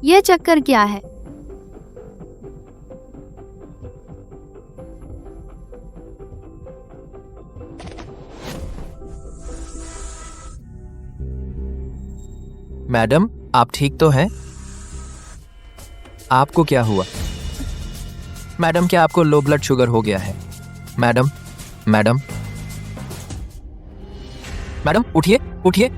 यह चक्कर क्या है? मैडम, आप ठीक तो हैं? आपको क्या हुआ? मैडम, क्या आपको लो ब्लड शुगर हो गया है? मैडम, मैडम, मैडम, उठिए, उठिए।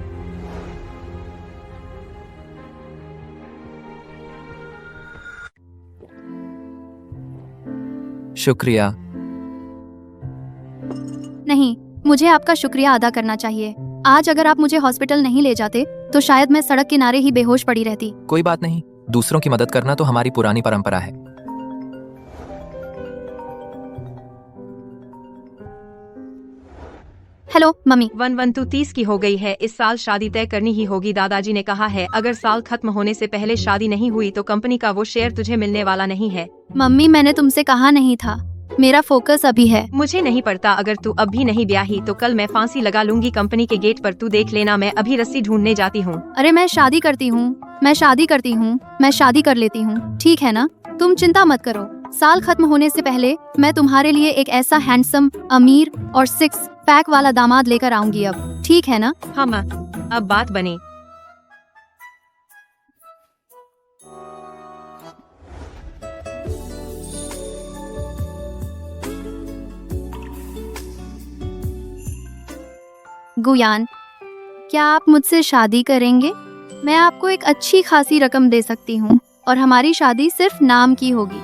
शुक्रिया। नहीं, मुझे आपका शुक्रिया अदा करना चाहिए। आज अगर आप मुझे हॉस्पिटल नहीं ले जाते तो शायद मैं सड़क किनारे ही बेहोश पड़ी रहती। कोई बात नहीं, दूसरों की मदद करना तो हमारी पुरानी परंपरा है। Hello mummy. 112 30 की हो गई है। इस साल शादी तय करनी ही होगी। दादाजी ने कहा है अगर साल खत्म होने से पहले शादी नहीं हुई तो कंपनी का वो शेयर तुझे मिलने वाला नहीं है। मम्मी, मैंने तुमसे कहा नहीं था। मेरा फोकस अभी है। मुझे नहीं पड़ता, अगर तू अब भी नहीं ब्याही तो कल मैं फांसी लगा लूंगी कंपनी के गेट पर। तू देख लेना, मैं अभी रस्सी ढूंढने जाती हूँ। अरे मैं शादी करती हूँ, मैं शादी करती हूँ, मैं शादी कर लेती हूँ, ठीक है ना? तुम चिंता मत करो। साल खत्म होने से पहले मैं तुम्हारे लिए एक ऐसा हैंडसम, अमीर और 6 पैक वाला दामाद लेकर आऊंगी अब, ठीक है ना? हाँ माँ, अब बात बनी। गुयान, क्या आप मुझसे शादी करेंगे? मैं आपको एक अच्छी खासी रकम दे सकती हूँ और हमारी शादी सिर्फ नाम की होगी।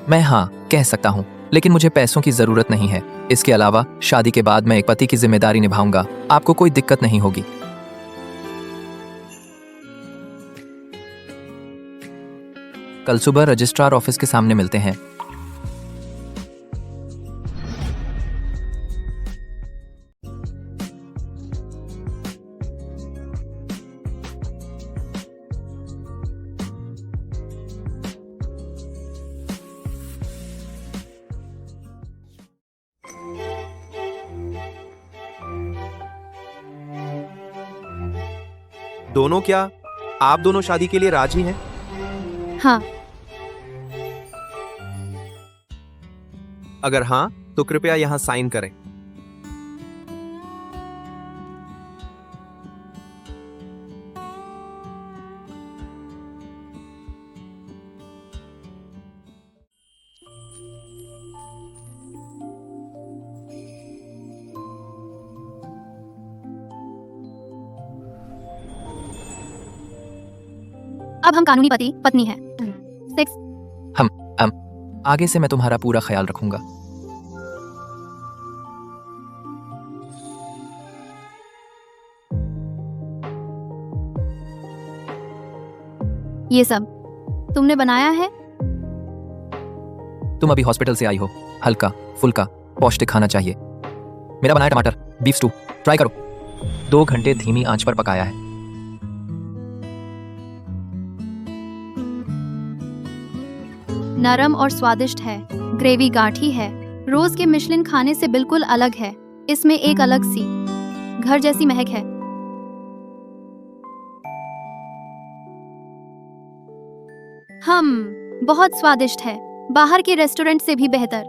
मैं हाँ कह सकता हूँ, लेकिन मुझे पैसों की जरूरत नहीं है। इसके अलावा शादी के बाद मैं एक पति की जिम्मेदारी निभाऊंगा। आपको कोई दिक्कत नहीं होगी। कल सुबह रजिस्ट्रार ऑफिस के सामने मिलते हैं। दोनों क्या? आप दोनों शादी के लिए राजी हैं? हाँ। अगर हाँ तो कृपया यहाँ साइन करें। अब हम कानूनी पति पत्नी हैं। 6। हम आगे से मैं तुम्हारा पूरा ख्याल रखूंगा। ये सब तुमने बनाया है? तुम अभी हॉस्पिटल से आई हो, हल्का फुल्का पौष्टिक खाना चाहिए। मेरा बनाया टमाटर बीफ स्टू ट्राई करो। 2 घंटे धीमी आंच पर पकाया है। नरम और स्वादिष्ट है। ग्रेवी गाढ़ी है। रोज के मिशलिन खाने से बिल्कुल अलग है। इसमें एक अलग सी घर जैसी महक है। बहुत स्वादिष्ट है, बाहर के रेस्टोरेंट से भी बेहतर।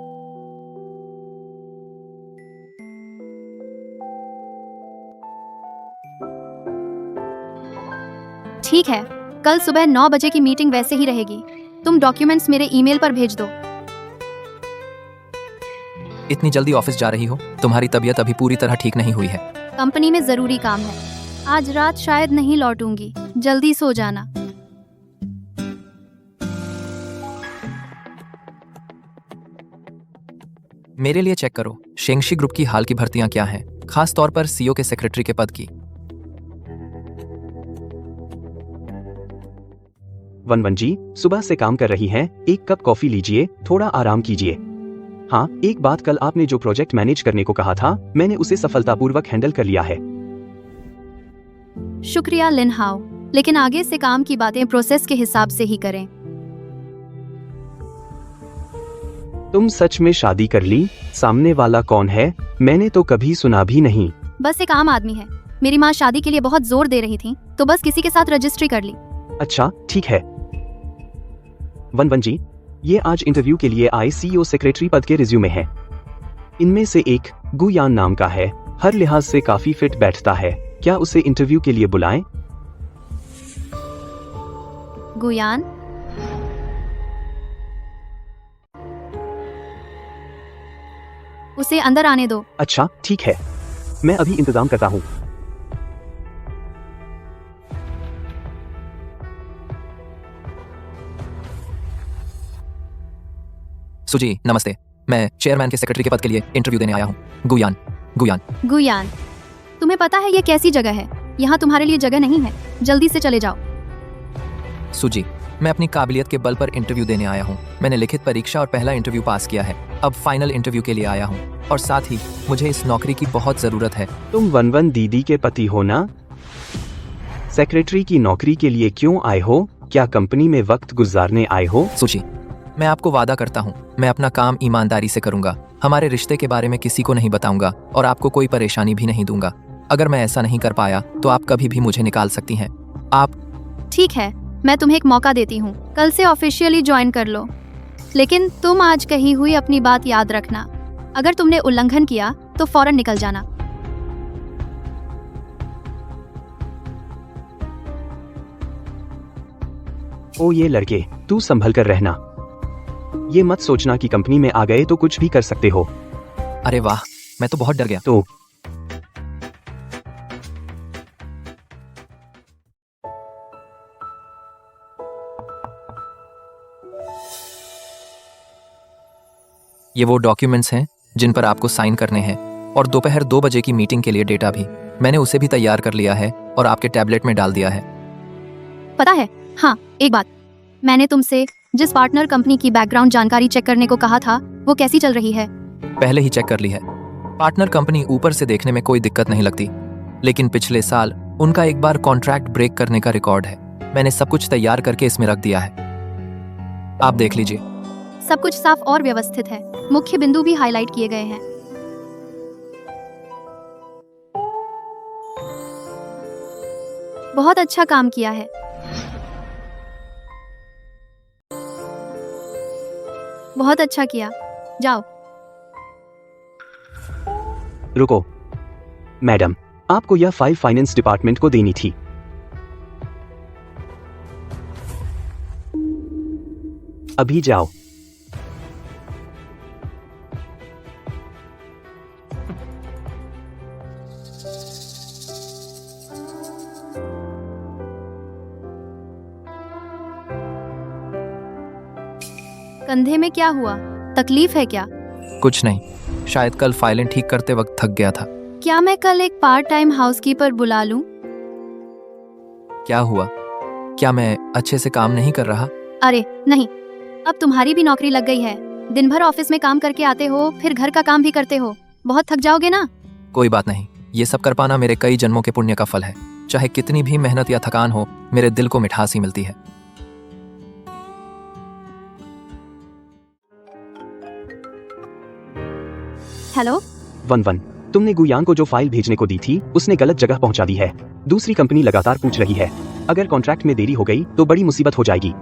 ठीक है, कल सुबह 9 बजे की मीटिंग वैसे ही रहेगी। तुम डॉक्यूमेंट्स मेरे ईमेल पर भेज दो। इतनी जल्दी ऑफिस जा रही हो? तुम्हारी तबीयत अभी पूरी तरह ठीक नहीं हुई है। कंपनी में जरूरी काम है। आज रात शायद नहीं लौटूंगी। जल्दी सो जाना। मेरे लिए चेक करो शेंगशी ग्रुप की हाल की भर्तियां क्या हैं, खास तौर पर सीईओ के सेक्रेटरी के पद की। 11 जी, सुबह से काम कर रही हैं, 1 कप कॉफी लीजिए, थोड़ा आराम कीजिए। हाँ, एक बात, कल आपने जो प्रोजेक्ट मैनेज करने को कहा था, मैंने उसे सफलतापूर्वक हैंडल कर लिया है। शुक्रिया लिन हाओ, लेकिन आगे से काम की बातें प्रोसेस के हिसाब से ही करें। तुम सच में शादी कर ली? सामने वाला कौन है? मैंने तो कभी सुना भी नहीं। बस एक आम आदमी है। मेरी माँ शादी के लिए बहुत जोर दे रही थी, तो बस किसी के साथ रजिस्ट्री कर ली। अच्छा ठीक है। वन वन जी, ये आज इंटरव्यू के लिए आए सीईओ सेक्रेटरी पद के रिज्यूमे हैं। इनमें से एक गुयान नाम का है, हर लिहाज से काफी फिट बैठता है, क्या उसे इंटरव्यू के लिए बुलाएं? गुयान, उसे अंदर आने दो। अच्छा ठीक है, मैं अभी इंतजाम करता हूँ। सुजी नमस्ते, मैं चेयरमैन के सेक्रेटरी के पद के लिए इंटरव्यू देने आया हूँ। गुयान गुयान गुयान, तुम्हें पता है ये कैसी जगह है? यहाँ तुम्हारे लिए जगह नहीं है, जल्दी से चले जाओ। सुजी, मैं अपनी काबिलियत के बल पर इंटरव्यू देने आया हूँ। मैंने लिखित परीक्षा और पहला इंटरव्यू पास किया है। अब फाइनल इंटरव्यू के लिए आया हूँ और साथ ही मुझे इस नौकरी की बहुत जरूरत है। तुम वन वन दीदी के पति हो ना? सेक्रेटरी की नौकरी के लिए क्यों आए हो? क्या कंपनी में वक्त गुजारने आए हो? सुजी, मैं आपको वादा करता हूँ, मैं अपना काम ईमानदारी से करूंगा। हमारे रिश्ते के बारे में किसी को नहीं बताऊंगा और आपको कोई परेशानी भी नहीं दूंगा। अगर मैं ऐसा नहीं कर पाया तो आप कभी भी मुझे निकाल सकती हैं। आप ठीक है, मैं तुम्हें एक मौका देती हूँ, कल से ऑफिशियली ज्वाइन कर लो। लेकिन तुम आज कही हुई अपनी बात याद रखना। अगर तुमने उल्लंघन किया तो फौरन निकल जाना। ओ ये लड़के, तू संभल कर रहना। ये मत सोचना कि कंपनी में आ गए तो कुछ भी कर सकते हो। अरे वाह, मैं तो बहुत डर गया। तो ये वो डॉक्यूमेंट्स हैं जिन पर आपको साइन करने हैं और दोपहर 2 बजे की मीटिंग के लिए डेटा भी मैंने उसे भी तैयार कर लिया है और आपके टैबलेट में डाल दिया है। पता है, हाँ एक बात, मैंने तुमसे जिस पार्टनर कंपनी की बैकग्राउंड जानकारी चेक करने को कहा था वो कैसी चल रही है? पहले ही चेक कर ली है। पार्टनर कंपनी ऊपर से देखने में कोई दिक्कत नहीं लगती, लेकिन पिछले साल उनका एक बार कॉन्ट्रैक्ट ब्रेक करने का रिकॉर्ड है। मैंने सब कुछ तैयार करके इसमें रख दिया है, आप देख लीजिए। सब कुछ साफ और व्यवस्थित है, मुख्य बिंदु भी हाईलाइट किए गए हैं। बहुत अच्छा काम किया है। बहुत अच्छा किया, जाओ। रुको मैडम, आपको यह फाइल फाइनेंस डिपार्टमेंट को देनी थी। अभी जाओ। कंधे में क्या हुआ? तकलीफ है क्या? कुछ नहीं, शायद कल फाइलें ठीक करते वक्त थक गया था। क्या मैं कल एक पार्ट टाइम हाउसकीपर बुला लूं? क्या हुआ? क्या मैं अच्छे से काम नहीं कर रहा? अरे नहीं, अब तुम्हारी भी नौकरी लग गई है। दिन भर ऑफिस में काम करके आते हो, फिर घर का काम भी करते हो, बहुत थक जाओगे ना। कोई बात नहीं, ये सब कर पाना मेरे कई जन्मों के पुण्य का फल है। चाहे कितनी भी मेहनत या थकान हो, मेरे दिल को मिठास ही मिलती है। हेलो वन वन, तुमने गुयान को जो फाइल भेजने को दी थी उसने गलत जगह पहुंचा दी है। दूसरी कंपनी लगातार पूछ रही है। अगर कॉन्ट्रैक्ट में देरी हो गई तो बड़ी मुसीबत हो जाएगी।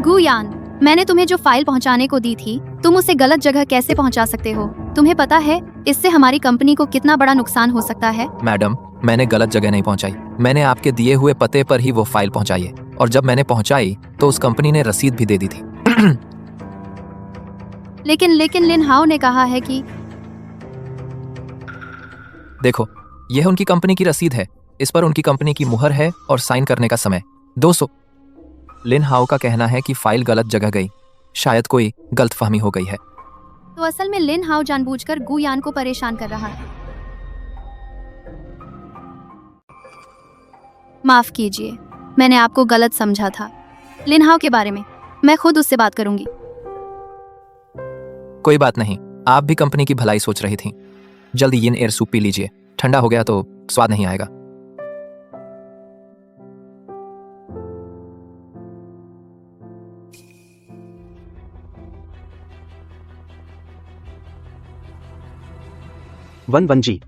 गुयान, मैंने तुम्हें जो फाइल पहुंचाने को दी थी, तुम उसे गलत जगह कैसे पहुंचा सकते हो? तुम्हें पता है इससे हमारी कंपनी को कितना बड़ा नुकसान हो सकता है? मैडम, मैंने गलत जगह नहीं पहुंचाई। मैंने आपके दिए हुए पते पर ही वो फाइल पहुंचाई है और जब मैंने पहुंचाई तो उस कंपनी ने रसीद भी दे दी थी। लेकिन लिन हाओ ने कहा है कि देखो, यह उनकी कंपनी की रसीद है। इस पर उनकी कंपनी की मुहर है और साइन करने का समय 200। लिन हाओ का कहना है कि फाइल गलत जगह गई। शायद कोई गलतफहमी हो गई है। तो असल में लिन हाओ जानबूझकर गुयान को परेशान कर रहा है। माफ कीजिए, मैंने आपको गलत समझा था। लिन हाओ के बारे में मैं खुद उससे बात करूंगी। कोई बात नहीं, आप भी कंपनी की भलाई सोच रही थी। जल्दी यिन एयर सूप पी लीजिए, ठंडा हो गया तो स्वाद नहीं आएगा। वन वन जी,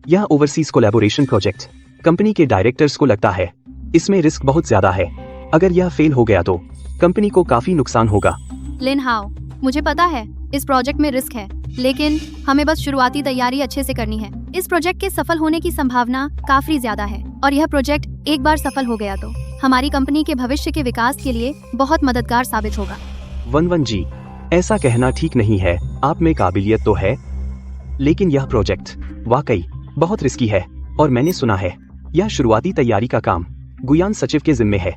यह ओवरसीज कोलैबोरेशन प्रोजेक्ट कंपनी के डायरेक्टर्स को लगता है इसमें रिस्क बहुत ज्यादा है। अगर यह फेल हो गया तो कंपनी को काफी नुकसान होगा। लिन हाओ, मुझे पता है इस प्रोजेक्ट में रिस्क है, लेकिन हमें बस शुरुआती तैयारी अच्छे से करनी है। इस प्रोजेक्ट के सफल होने की संभावना काफी ज्यादा है, और यह प्रोजेक्ट एक बार सफल हो गया तो हमारी कंपनी के भविष्य के विकास के लिए बहुत मददगार साबित होगा। वन जी, ऐसा कहना ठीक नहीं है। आप में काबिलियत तो है, लेकिन यह प्रोजेक्ट वाकई बहुत रिस्की है, और मैंने सुना है यह शुरुआती तैयारी का काम गुयान सचिव के जिम्मे है।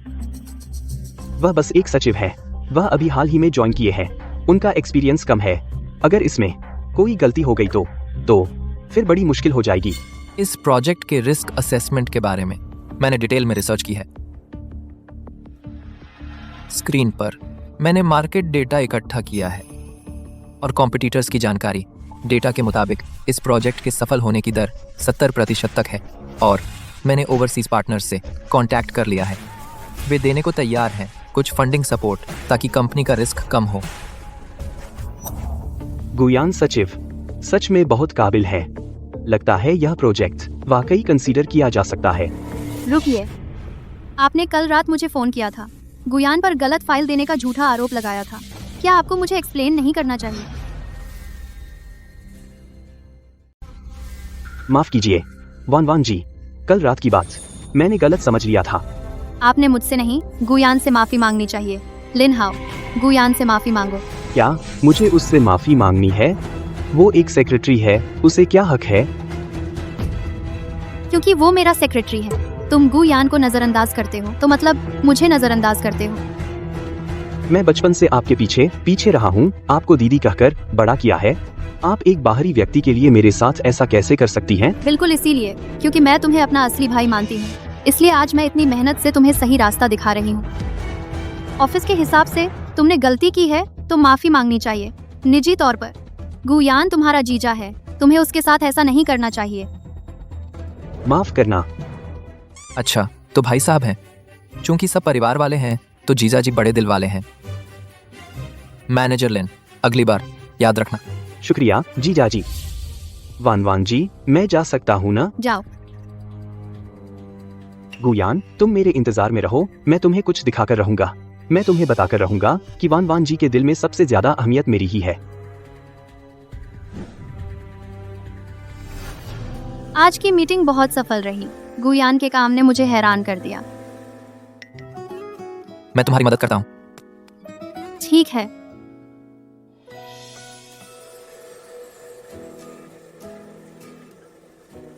वह बस एक सचिव है, वह अभी हाल ही में ज्वाइन किए हैं, उनका एक्सपीरियंस कम है। अगर इसमें कोई गलती हो गई तो फिर बड़ी मुश्किल हो जाएगी। इस प्रोजेक्ट के रिस्क असेसमेंट के बारे में मैंने डिटेल में रिसर्च की है। स्क्रीन पर मैंने मार्केट डेटा इकट्ठा किया है और कॉम्पिटिटर्स की जानकारी। डेटा के मुताबिक इस प्रोजेक्ट के सफल होने की दर 70% तक है, और मैंने ओवरसीज पार्टनर्स से कांटेक्ट कर लिया है। वे देने को तैयार हैं कुछ फंडिंग सपोर्ट, ताकि कंपनी का रिस्क कम हो। गुयान सचिव सच में बहुत काबिल है। लगता है यह प्रोजेक्ट वाकई कंसीडर किया जा सकता है। रुकिए, आपने कल रात मुझे फोन किया था, गुयान पर गलत फाइल देने का झूठा आरोप लगाया था। क्या आपको मुझे एक्सप्लेन नहीं करना चाहिए? माफ कीजिए वान जी, कल रात की बात मैंने गलत समझ लिया था। आपने मुझसे नहीं, गुयान से माफी मांगनी चाहिए। लिन हाओ, गुयान से माफी मांगो। क्या मुझे उससे माफी मांगनी है? वो एक सेक्रेटरी है, उसे क्या हक है? क्योंकि वो मेरा सेक्रेटरी है। तुम गुयान को नजरअंदाज करते हो, तो मतलब मुझे नजरअंदाज करते हो। मैं बचपन से आपके पीछे रहा हूँ, आपको दीदी कहकर बड़ा किया है। आप एक बाहरी व्यक्ति के लिए मेरे साथ ऐसा कैसे कर सकती हैं? बिल्कुल इसीलिए, क्योंकि मैं तुम्हें अपना असली भाई मानती हूँ, इसलिए आज मैं इतनी मेहनत से तुम्हें सही रास्ता दिखा रही हूँ। ऑफिस के हिसाब से तुमने गलती की है तो माफी मांगनी चाहिए। निजी तौर पर गुयान तुम्हारा जीजा है, तुम्हें उसके साथ ऐसा नहीं करना चाहिए। माफ करना। अच्छा, तो भाई साहब हैं। चूंकि सब परिवार वाले हैं तो जीजा जी बड़े दिल वाले हैं। मैनेजर लिन, अगली बार याद रखना। शुक्रिया जीजा जी। वान जी, मैं जा सकता हूँ ना? जाओ। गुयान, तुम मेरे इंतजार में रहो, मैं तुम्हें कुछ दिखाकर रहूंगा। मैं तुम्हें बताकर रहूंगा कि वान जी के दिल में सबसे ज्यादा अहमियत मेरी ही है। आज की मीटिंग बहुत सफल रही। गुयान के काम ने मुझे हैरान कर दिया। मैं तुम्हारी मदद करता हूँ। ठीक है।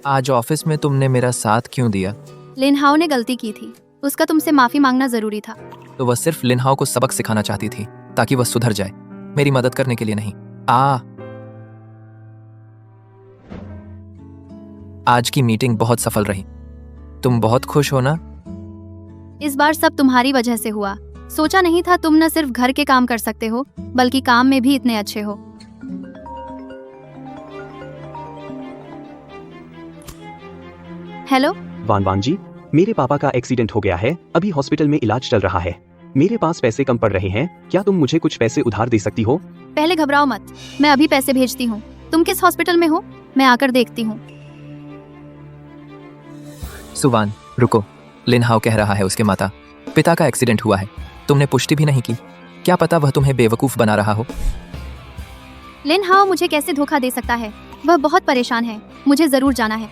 आज ऑफिस में तुमने मेरा साथ क्यों दिया? लिन हाओ ने गलती की थी, उसका तुमसे माफी मांगना जरूरी था। तो वह सिर्फ लिन हाओ को सबक सिखाना चाहती थी, ताकि वह सुधर जाए, मेरी मदद करने के लिए नहीं। आज की मीटिंग बहुत सफल रही। तुम बहुत खुश हो ना? इस बार सब तुम्हारी वजह से हुआ। सोचा नहीं था तुम न सिर्फ घर के काम कर सकते हो, बल्कि काम में भी इतने अच्छे हो। हेलो वान जी, मेरे पापा का एक्सीडेंट हो गया है, अभी हॉस्पिटल में इलाज चल रहा है। मेरे पास पैसे कम पड़ रहे हैं, क्या तुम मुझे कुछ पैसे उधार दे सकती हो? पहले घबराओ मत, मैं अभी पैसे भेजती हूँ। तुम किस हॉस्पिटल में हो? मैं आकर देखती हूँ। सुवान, रुको। लिन हाओ कह रहा है उसके माता पिता का एक्सीडेंट हुआ है। तुमने पुष्टि भी नहीं की। क्या पता वह तुम्हें बेवकूफ बना रहा हो। लिन हाओ मुझे कैसे धोखा दे सकता है? वह बहुत परेशान है, मुझे जरूर जाना है।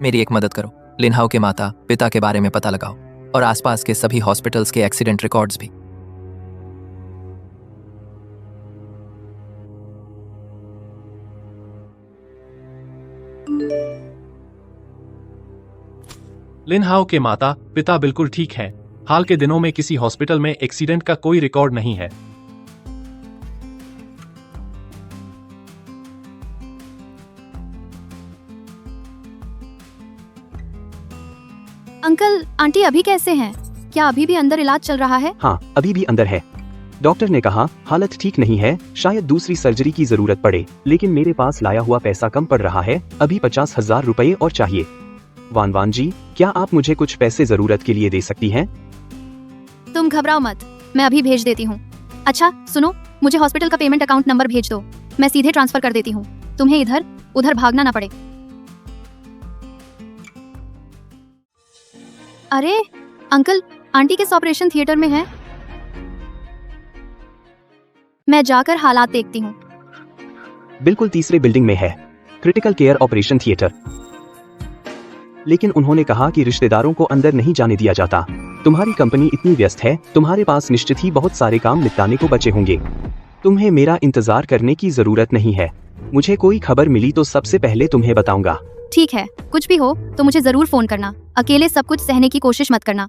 मेरी एक मदद करो। लिन हाओ के माता पिता के बारे में पता लगाओ, और आसपास के सभी हॉस्पिटल्स के एक्सीडेंट रिकॉर्ड्स भी। लिन हाओ के माता पिता बिल्कुल ठीक हैं। हाल के दिनों में किसी हॉस्पिटल में एक्सीडेंट का कोई रिकॉर्ड नहीं है। अंकल आंटी अभी कैसे हैं? क्या अभी भी अंदर इलाज चल रहा है? हाँ, अभी भी अंदर है। डॉक्टर ने कहा हालत ठीक नहीं है, शायद दूसरी सर्जरी की जरूरत पड़े, लेकिन मेरे पास लाया हुआ पैसा कम पड़ रहा है, अभी 50,000 रुपए और चाहिए। वान जी, क्या आप मुझे कुछ पैसे जरूरत के लिए दे सकती हैं? तुम घबराओ मत, मैं अभी भेज देती हूँ। अच्छा सुनो, मुझे हॉस्पिटल का पेमेंट अकाउंट नंबर भेज दो, मैं सीधे ट्रांसफर कर देती हूँ। तुम्हें इधर उधर भागना ना पड़े। अरे अंकल, आंटी किस ऑपरेशन थिएटर में है? मैं जाकर हालात देखती हूँ। बिल्कुल तीसरे बिल्डिंग में है, क्रिटिकल केयर ऑपरेशन थिएटर। लेकिन उन्होंने कहा कि रिश्तेदारों को अंदर नहीं जाने दिया जाता। तुम्हारी कंपनी इतनी व्यस्त है, तुम्हारे पास निश्चित ही बहुत सारे काम निपटाने को बचे होंगे। तुम्हें मेरा इंतजार करने की जरूरत नहीं है। मुझे कोई खबर मिली तो सबसे पहले तुम्हें बताऊंगा। ठीक है, कुछ भी हो तो मुझे जरूर फोन करना। अकेले सब कुछ सहने की कोशिश मत करना।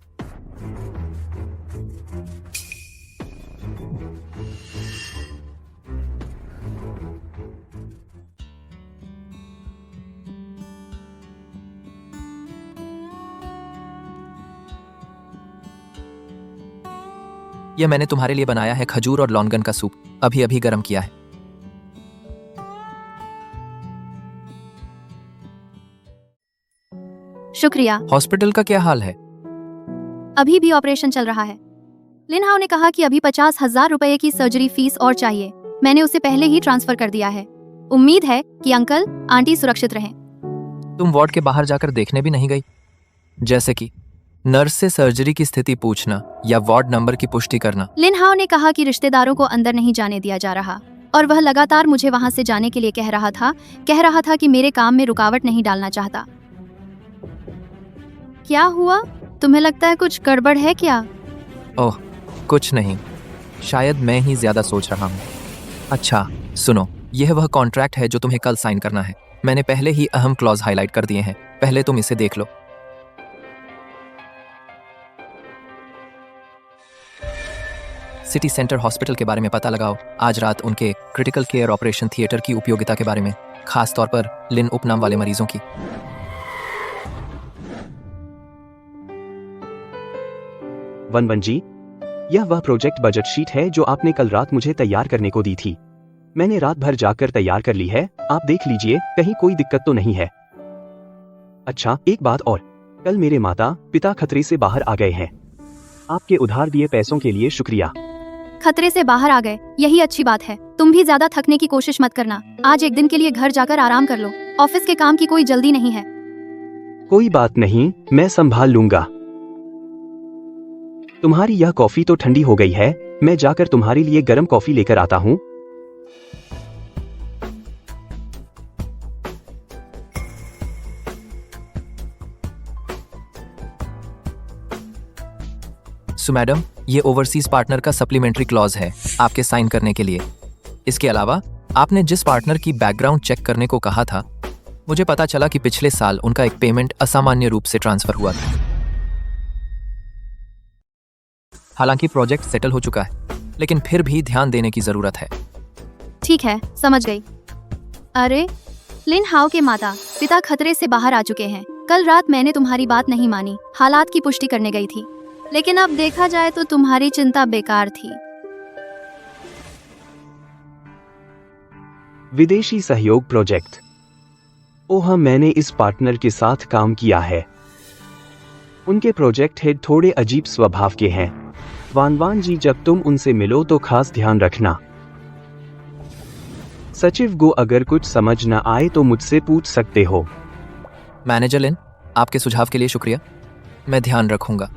यह मैंने तुम्हारे लिए बनाया है खजूर और लॉन्गन का सूप, अभी अभी गर्म किया है। शुक्रिया। हॉस्पिटल का क्या हाल है? अभी भी ऑपरेशन चल रहा है। लिनहाओ ने कहा कि अभी 50,000 रुपए की सर्जरी फीस और चाहिए। मैंने उसे पहले ही ट्रांसफर कर दिया है। उम्मीद है कि अंकल आंटी सुरक्षित रहें। तुम वार्ड के बाहर जाकर देखने भी नहीं गई? जैसे कि नर्स से सर्जरी की स्थिति पूछना या वार्ड नंबर की पुष्टि करना। लिनहाओ ने कहा कि रिश्तेदारों को अंदर नहीं जाने दिया जा रहा और वह लगातार मुझे वहां से जाने के लिए कह रहा था कि मेरे काम में रुकावट नहीं डालना चाहता। क्या हुआ? तुम्हें लगता है कुछ गड़बड़ है क्या? ओह, कुछ नहीं, शायद मैं ही ज्यादा सोच रहा हूँ। अच्छा सुनो, यह वह कॉन्ट्रैक्ट है जो तुम्हें कल साइन करना है। मैंने पहले ही अहम क्लॉज हाईलाइट कर दिए हैं, पहले तुम इसे देख लो। सिटी सेंटर हॉस्पिटल के बारे में पता लगाओ। आज रात उनके क्रिटिकल केयर ऑपरेशन थिएटर की उपयोगिता के बारे में, खास तौर पर लिन उपनाम वाले मरीजों की। वन जी, यह वह प्रोजेक्ट बजट शीट है जो आपने कल रात मुझे तैयार करने को दी थी। मैंने रात भर जाकर तैयार कर ली है, आप देख लीजिए कहीं कोई दिक्कत तो नहीं है। अच्छा एक बात और, कल मेरे माता पिता खतरे से बाहर आ गए हैं। आपके उधार दिए पैसों के लिए शुक्रिया। खतरे से बाहर आ गए, यही अच्छी बात है। तुम भी ज्यादा थकने की कोशिश मत करना। आज एक दिन के लिए घर जाकर आराम कर लो। ऑफिस के काम की कोई जल्दी नहीं है। कोई बात नहीं, मैं संभाल लूंगा। तुम्हारी यह कॉफी तो ठंडी हो गई है, मैं जाकर तुम्हारे लिए गर्म कॉफी लेकर आता हूँ। सो मैडम, ये ओवरसीज पार्टनर का सप्लीमेंट्री क्लॉज है आपके साइन करने के लिए। इसके अलावा आपने जिस पार्टनर की बैकग्राउंड चेक करने को कहा था, मुझे पता चला कि पिछले साल उनका एक पेमेंट असामान्य रूप से ट्रांसफर हुआ था। हालांकि प्रोजेक्ट सेटल हो चुका है, लेकिन फिर भी ध्यान देने की जरूरत है। ठीक है, समझ गई। अरे लिनहाओ के माता पिता खतरे से बाहर आ चुके हैं। कल रात मैंने तुम्हारी बात नहीं मानी, हालात की पुष्टि करने गई थी, लेकिन अब देखा जाए तो तुम्हारी चिंता बेकार थी। विदेशी सहयोग प्रोजेक्ट। ओह, मैंने इस पार्टनर के साथ काम किया है। उनके प्रोजेक्ट हेड थोड़े अजीब स्वभाव के हैं। वान जी, जब तुम उनसे मिलो तो खास ध्यान रखना। सचिव गो, अगर कुछ समझ न आए तो मुझसे पूछ सकते हो। मैनेजर लिन, आपके सुझाव के लिए शुक्रिया, मैं ध्यान रखूंगा।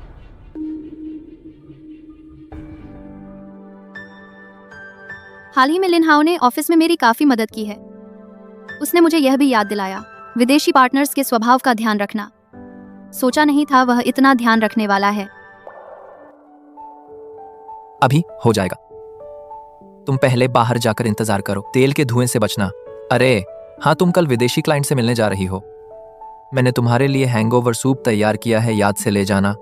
हाल ही में लिनहाओ ने ऑफिस में मेरी काफी मदद की है। उसने मुझे यह भी याद दिलाया, विदेशी पार्टनर्स के स्वभाव का ध्यान रखना। सोचा नहीं था वह इतना ध्यान रखने वाला है। अभी हो जाएगा, तुम पहले बाहर जाकर इंतजार करो। तेल के धुएं से बचना। अरे हाँ, तुम कल विदेशी क्लाइंट से मिलने जा रही हो। मैंने तुम्हारे लिए हैंगओवर सूप तैयार किया है, याद से ले जाना।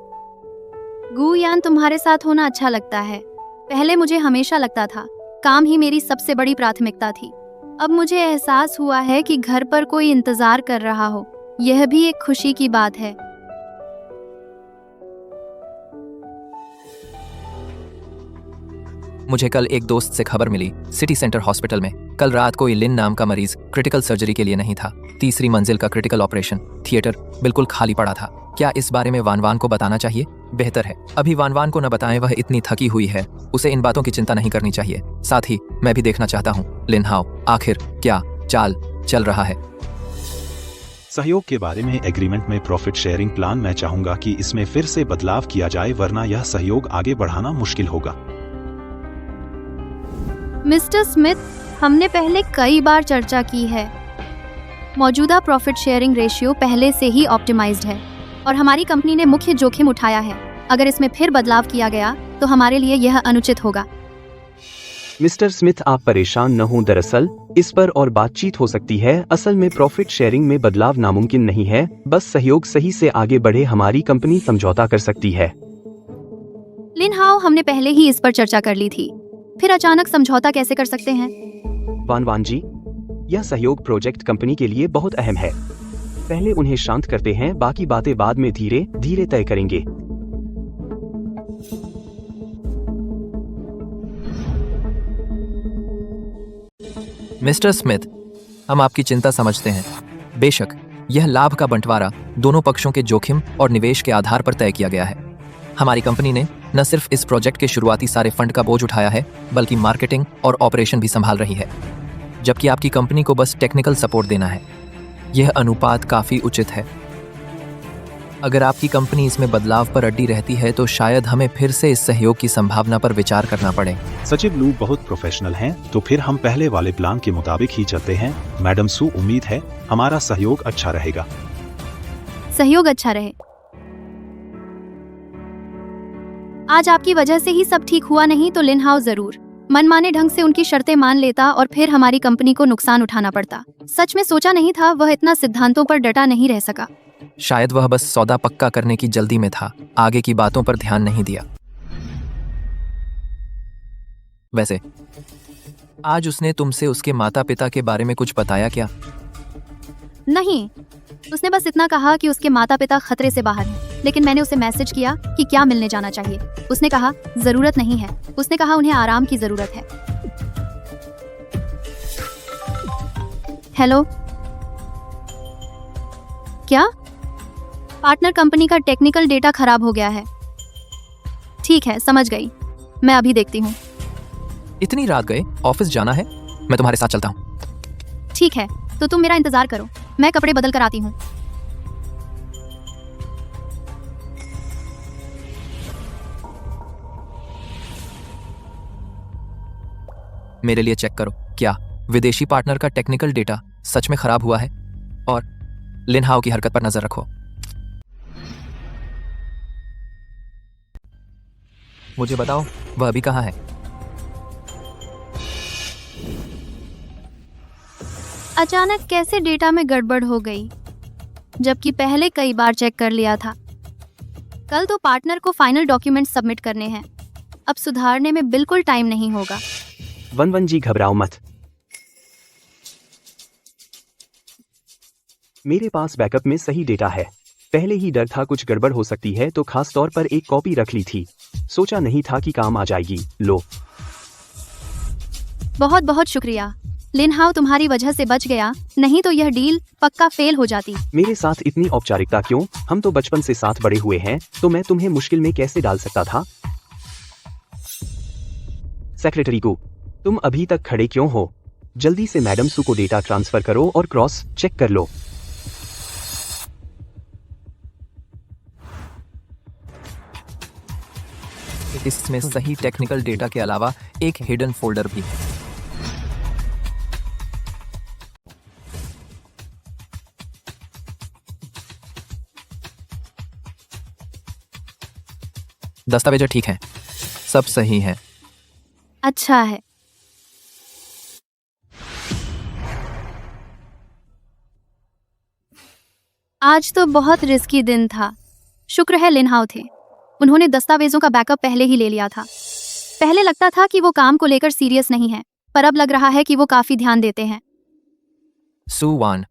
गुयान, तुम्हारे साथ होना अच्छा लगता है। पहले मुझे हमेशा लगता था काम ही मेरी सबसे बड़ी प्राथमिकता थी। अब मुझे एहसास हुआ है कि घर पर कोई इंतजार कर रहा हो, यह भी एक खुशी की बात है। मुझे कल एक दोस्त से खबर मिली, सिटी सेंटर हॉस्पिटल में कल रात कोई लिन नाम का मरीज क्रिटिकल सर्जरी के लिए नहीं था। तीसरी मंजिल का क्रिटिकल ऑपरेशन थिएटर बिल्कुल खाली पड़ा था। क्या इस बारे में वान को बताना चाहिए? बेहतर है अभी वान वान को न बताएं, वह इतनी थकी हुई है, उसे इन बातों की चिंता नहीं करनी चाहिए। साथ ही मैं भी देखना चाहता हूँ लिन हाओ आखिर क्या चाल चल रहा है। सहयोग के बारे में एग्रीमेंट में प्रॉफिट शेयरिंग प्लान, मैं चाहूंगा कि इसमें फिर से बदलाव किया जाए, वरना यह सहयोग आगे बढ़ाना मुश्किल होगा। मिस्टर स्मिथ, हमने पहले कई बार चर्चा की है। मौजूदा प्रॉफिट शेयरिंग रेशियो पहले से ही ऑप्टिमाइज्ड है और हमारी कंपनी ने मुख्य जोखिम उठाया है। अगर इसमें फिर बदलाव किया गया तो हमारे लिए यह अनुचित होगा। मिस्टर स्मिथ, आप परेशान न हों, दरअसल इस पर और बातचीत हो सकती है। असल में प्रॉफिट शेयरिंग में बदलाव नामुमकिन नहीं है, बस सहयोग सही से आगे बढ़े हमारी कंपनी समझौता कर सकती है। लिन हाओ, हमने पहले ही इस पर चर्चा कर ली थी, फिर अचानक समझौता कैसे कर सकते हैं? वान वान जी, यह सहयोग प्रोजेक्ट कंपनी के लिए बहुत अहम है। पहले उन्हें शांत करते हैं, बाकी बातें बाद में धीरे धीरे तय करेंगे। मिस्टर स्मिथ, हम आपकी चिंता समझते हैं। बेशक यह लाभ का बंटवारा दोनों पक्षों के जोखिम और निवेश के आधार पर तय किया गया है। हमारी कंपनी ने न सिर्फ इस प्रोजेक्ट के शुरुआती सारे फंड का बोझ उठाया है, बल्कि मार्केटिंग और ऑपरेशन भी संभाल रही है, जबकि आपकी कंपनी को बस टेक्निकल सपोर्ट देना है। यह अनुपात काफी उचित है। अगर आपकी कंपनी इसमें बदलाव पर अड्डी रहती है तो शायद हमें फिर से इस सहयोग की संभावना पर विचार करना पड़े। सचिव लू बहुत प्रोफेशनल हैं, तो फिर हम पहले वाले प्लान के मुताबिक ही चलते हैं। मैडम सू, उम्मीद है हमारा सहयोग अच्छा रहेगा। सहयोग अच्छा रहे। आज आपकी वजह से ही सब ठीक हुआ, नहीं तो लिन हाओ जरूर मनमाने ढंग से उनकी शर्तें मान लेता और फिर हमारी कंपनी को नुकसान उठाना पड़ता। सच में सोचा नहीं था वह इतना सिद्धांतों पर डटा नहीं रह सका। शायद वह बस सौदा पक्का करने की जल्दी में था, आगे की बातों पर ध्यान नहीं दिया। वैसे आज उसने तुमसे उसके माता पिता के बारे में कुछ बताया क्या? नहीं, उसने बस इतना कहा कि उसके माता पिता खतरे से बाहर हैं। लेकिन मैंने उसे मैसेज किया कि क्या मिलने जाना चाहिए। उसने कहा जरूरत नहीं है। उसने कहा उन्हें आराम की जरूरत है। हेलो, क्या? पार्टनर कंपनी का टेक्निकल डेटा खराब हो गया है। ठीक है, समझ गई, मैं अभी देखती हूँ। इतनी रात गए, ऑफिस जाना है, मैं तुम्हारे साथ चलता हूँ। ठीक है, तो तुम मेरा इंतजार करो, मैं कपड़े बदल कर आती हूँ। मेरे लिए चेक करो, क्या विदेशी पार्टनर का टेक्निकल डेटा सच में खराब हुआ है? और लिन हाओ की हरकत पर नजर रखो। मुझे बताओ, वह अभी कहाँ है? अचानक कैसे डेटा में गड़बड़ हो गई, जबकि पहले कई बार चेक कर लिया था। कल तो पार्टनर को फाइनल डॉक्यूमेंट सबमिट करने हैं, अब सुधारने में बिल्कुल टाइम नहीं होगा। वन वन जी, घबराओ मत, मेरे पास बैकअप में सही डेटा है। पहले ही डर था कुछ गड़बड़ हो सकती है, तो खास तौर पर एक कॉपी रख ली थी। सोचा नहीं था कि काम आ जाएगी। लो। बहुत बहुत शुक्रिया लिन हाओ, तुम्हारी वजह से बच गया, नहीं तो यह डील पक्का फेल हो जाती। मेरे साथ इतनी औपचारिकता क्यों? हम तो बचपन से साथ बड़े हुए हैं, तो मैं तुम्हें मुश्किल में कैसे डाल सकता था? सेक्रेटरी को, तुम अभी तक खड़े क्यों हो? जल्दी से मैडम सू को डेटा ट्रांसफर करो और क्रॉस चेक कर लो। इसमें सही टेक्निकल डेटा के अलावा एक हिडन फोल्डर भी है। दस्तावेज ठीक हैं, सब सही है। अच्छा है। आज तो बहुत रिस्की दिन था। शुक्र है लिन हाओ थे, उन्होंने दस्तावेजों का बैकअप पहले ही ले लिया था। पहले लगता था कि वो काम को लेकर सीरियस नहीं है, पर अब लग रहा है कि वो काफी ध्यान देते हैं। सू वान,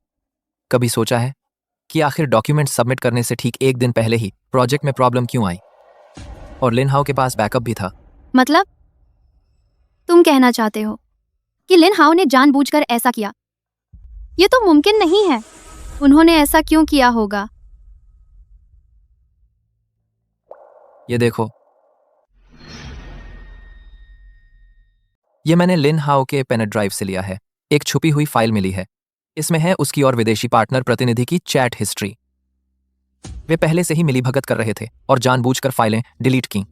कभी सोचा है कि आखिर डॉक्यूमेंट सबमिट करने से ठीक एक दिन पहले ही प्रोजेक्ट में प्रॉब्लम क्यों आई? और लिन हाओ के पास बैकअप भी था। मतलब तुम कहना चाहते हो कि लिन हाओ ने जानबूझकर ऐसा किया? ये तो मुमकिन नहीं है। उन्होंने ऐसा क्यों किया होगा? ये देखो, ये मैंने लिन हाओ के पेनेट ड्राइव से लिया है। एक छुपी हुई फाइल मिली है। इसमें है उसकी और विदेशी पार्टनर प्रतिनिधि की चैट हिस्ट्री। वे पहले से ही मिलीभगत कर रहे थे और जानबूझकर फाइलें डिलीट की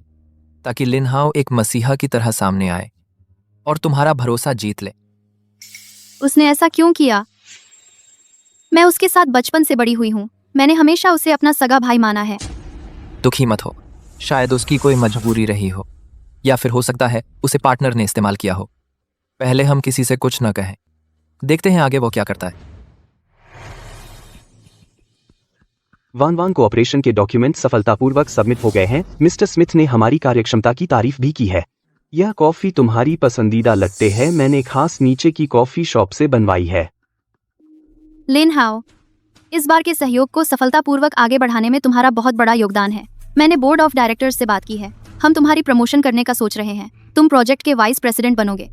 ताकि लिन हाओ एक मसीहा की तरह सामने आए और तुम्हारा भरोसा जीत ले। उसने ऐसा क्यों किया? मैं उसके साथ बचपन से बड़ी हुई हूँ। मैंने हमेशा उसे अपना सगा भाई माना है। दुखी मत हो, शायद उसकी कोई मजबूरी रही हो, या फिर हो सकता है उसे पार्टनर ने इस्तेमाल किया हो। पहले हम किसी से कुछ न कहें, देखते हैं आगे वो क्या करता है। वान कोऑपरेशन के डॉक्यूमेंट सफलतापूर्वक सबमिट हो गए हैं। मिस्टर स्मिथ ने हमारी कार्यक्षमता की तारीफ भी की है। यह कॉफी तुम्हारी पसंदीदा लगते है, मैंने खास नीचे की कॉफी शॉप से बनवाई है। लिन हाओ, इस बार के सहयोग को सफलतापूर्वक आगे बढ़ाने में तुम्हारा बहुत बड़ा योगदान है। मैंने बोर्ड ऑफ डायरेक्टर्स से बात की है। हम तुम्हारी प्रमोशन करने का सोच रहे हैं। तुम प्रोजेक्ट के वाइस प्रेसिडेंट बनोगे।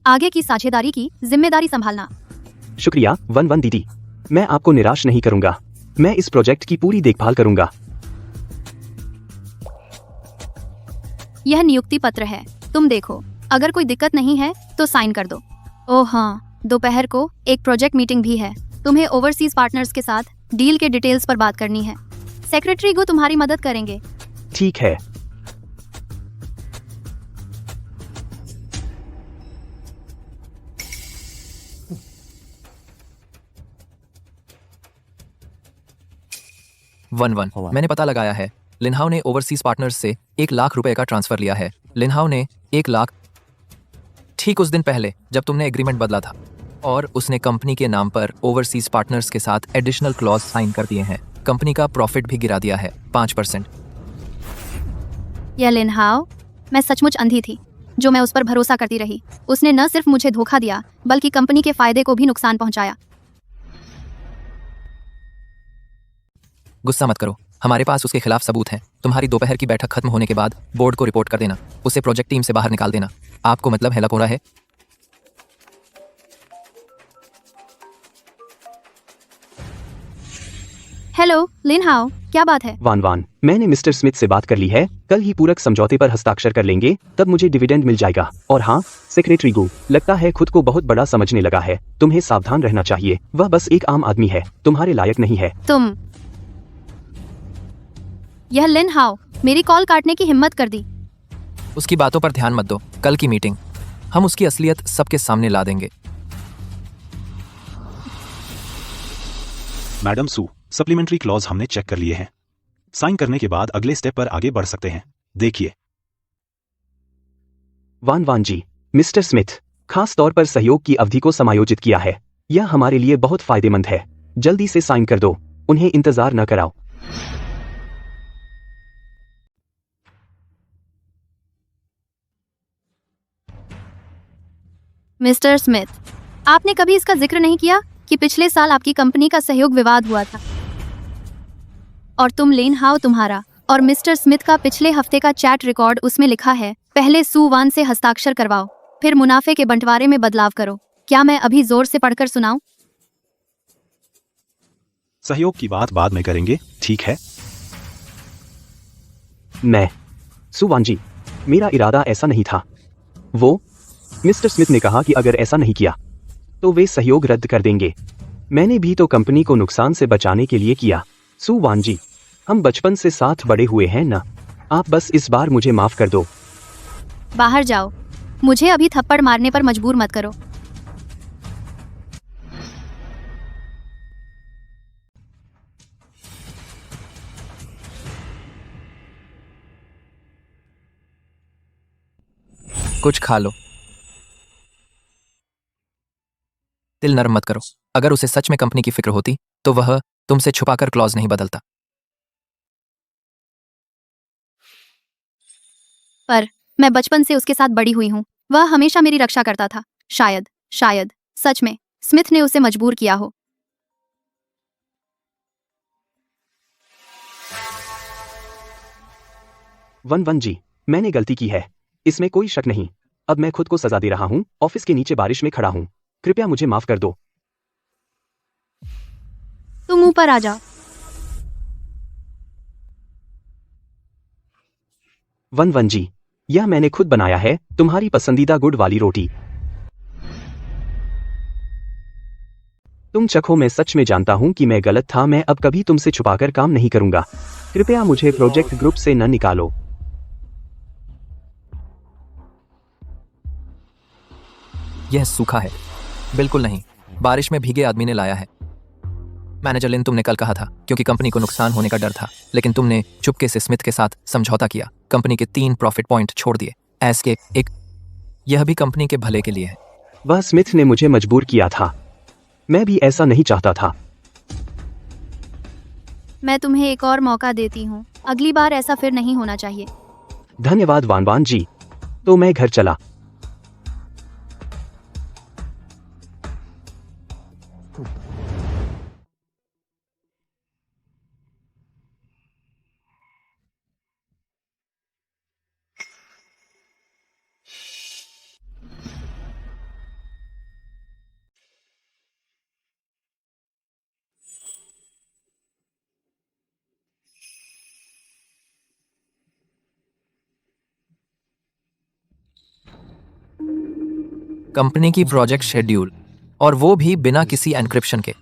आगे की साझेदारी की जिम्मेदारी संभालना। शुक्रिया वन दीदी, मैं आपको निराश नहीं करूंगा। मैं इस प्रोजेक्ट की पूरी देखभाल करूंगा। यह नियुक्ति पत्र है, तुम देखो। अगर कोई दिक्कत नहीं है तो साइन कर दो। ओह हाँ, दोपहर को एक प्रोजेक्ट मीटिंग भी है। तुम्हें ओवरसीज पार्टनर्स के साथ डील के डिटेल्स पर बात करनी है। सेक्रेटरी गो तुम्हारी मदद करेंगे। ठीक है। वन मैंने पता लगाया है। लिनहाओ ने ओवरसीज पार्टनर्स से 1 लाख रुपए का ट्रांसफर लिया है। लिनहाओ ने 1 लाख ठीक उस दिन पहले जब तुमने एग्रीमेंट बदला था, और उसने कंपनी के नाम पर ओवरसीज पार्टनर्स के साथ एडिशनल क्लॉज साइन कर दिए हैं। कंपनी का प्रॉफिट भी गिरा दिया है 5%। यह लिन हाओ, मैं सचमुच अंधी थी जो मैं उस पर भरोसा करती रही। उसने न सिर्फ मुझे धोखा दिया बल्कि कंपनी के फायदे को भी नुकसान पहुंचाया। गुस्सा मत करो, हमारे पास उसके खिलाफ सबूत हैं। तुम्हारी दोपहर की बैठक खत्म होने के बाद बोर्ड को रिपोर्ट कर देना। उसे प्रोजेक्ट टीम से बाहर निकाल देना। आपको मतलब है लपोरा है? हेलो लिन हाओ, क्या बात है? वान, मैंने मिस्टर स्मिथ से बात कर ली है। कल ही पूरक समझौते पर हस्ताक्षर कर लेंगे, तब मुझे डिविडेंड मिल जाएगा। और हाँ, सेक्रेटरी गू लगता है खुद को बहुत बड़ा समझने लगा है। तुम्हें सावधान रहना चाहिए। वह बस एक आम आदमी है, तुम्हारे लायक नहीं है। तुम यह लिन हाओ मेरी कॉल काटने की हिम्मत कर दी। उसकी बातों पर ध्यान मत दो। कल की मीटिंग हम उसकी असलियत सबके सामने ला देंगे। मैडम सू, सप्लीमेंट्री क्लॉज हमने चेक कर लिए हैं। साइन करने के बाद अगले स्टेप पर आगे बढ़ सकते हैं। देखिए वान जी, मिस्टर स्मिथ खास तौर पर सहयोग की अवधि को समायोजित किया है। यह हमारे लिए बहुत फायदेमंद है। जल्दी से साइन कर दो, उन्हें इंतजार न कराओ। मिस्टर स्मिथ, आपने कभी इसका जिक्र नहीं किया कि पिछले साल आपकी कंपनी का सहयोग विवाद हुआ था और तुम लिन हाओ तुम्हारा और मिस्टर स्मिथ का पिछले हफ्ते का चैट रिकॉर्ड उसमें लिखा है। पहले सू वान से हस्ताक्षर करवाओ, फिर मुनाफे के बंटवारे में बदलाव करो। क्या मैं अभी जोर से पढ़कर सुनाऊं? सहयोग की बात बाद में करेंगे, ठीक है? मैं सुवान जी, मेरा इरादा ऐसा नहीं था। वो मिस्टर स्मिथ ने कहा कि अगर ऐसा नहीं किया तो वे सहयोग रद्द कर देंगे। मैंने भी तो कंपनी को नुकसान से बचाने के लिए किया। सुवान जी, हम बचपन से साथ बड़े हुए हैं ना। आप बस इस बार मुझे माफ कर दो। बाहर जाओ, मुझे अभी थप्पड़ मारने पर मजबूर मत करो। कुछ खा लो। दिल नरम मत करो। अगर उसे सच में कंपनी की फिक्र होती तो वह तुमसे छुपाकर क्लॉज नहीं बदलता। पर मैं बचपन से उसके साथ बड़ी हुई हूँ। वह हमेशा मेरी रक्षा करता था। शायद सच में स्मिथ ने उसे मजबूर किया हो। वन जी, मैंने गलती की है, इसमें कोई शक नहीं। अब मैं खुद को सजा दे रहा हूँ। ऑफिस के नीचे बारिश में खड़ा हूँ। कृपया मुझे माफ कर दो। तुम ऊपर आ जाओ। वन वन जी, यह मैंने खुद बनाया है, तुम्हारी पसंदीदा गुड़ वाली रोटी। तुम चखो, मैं सच में जानता हूं कि मैं गलत था, मैं अब कभी तुमसे छुपाकर काम नहीं करूंगा। कृपया मुझे प्रोजेक्ट ग्रुप से न निकालो। यह सूखा है। बिल्कुल नहीं, बारिश में भीगे आदमी ने लाया है। मैनेजर लिन, तुमने कल कहा था क्योंकि कंपनी को नुकसान होने का डर था, लेकिन तुमने चुपके से स्मिथ के साथ समझौता किया, कंपनी के 3 प्रॉफिट पॉइंट छोड़ दिए। ऐसे एक यह भी कंपनी के भले के लिए है। वह स्मिथ ने मुझे मजबूर किया था, मैं भी ऐसा नहीं चाहता था। मैं तुम्हें एक और मौका देती हूँ, अगली बार ऐसा फिर नहीं होना चाहिए। धन्यवाद वान वान जी। तो मैं घर चला। कंपनी की प्रोजेक्ट शेड्यूल, और वो भी बिना किसी एन्क्रिप्शन के।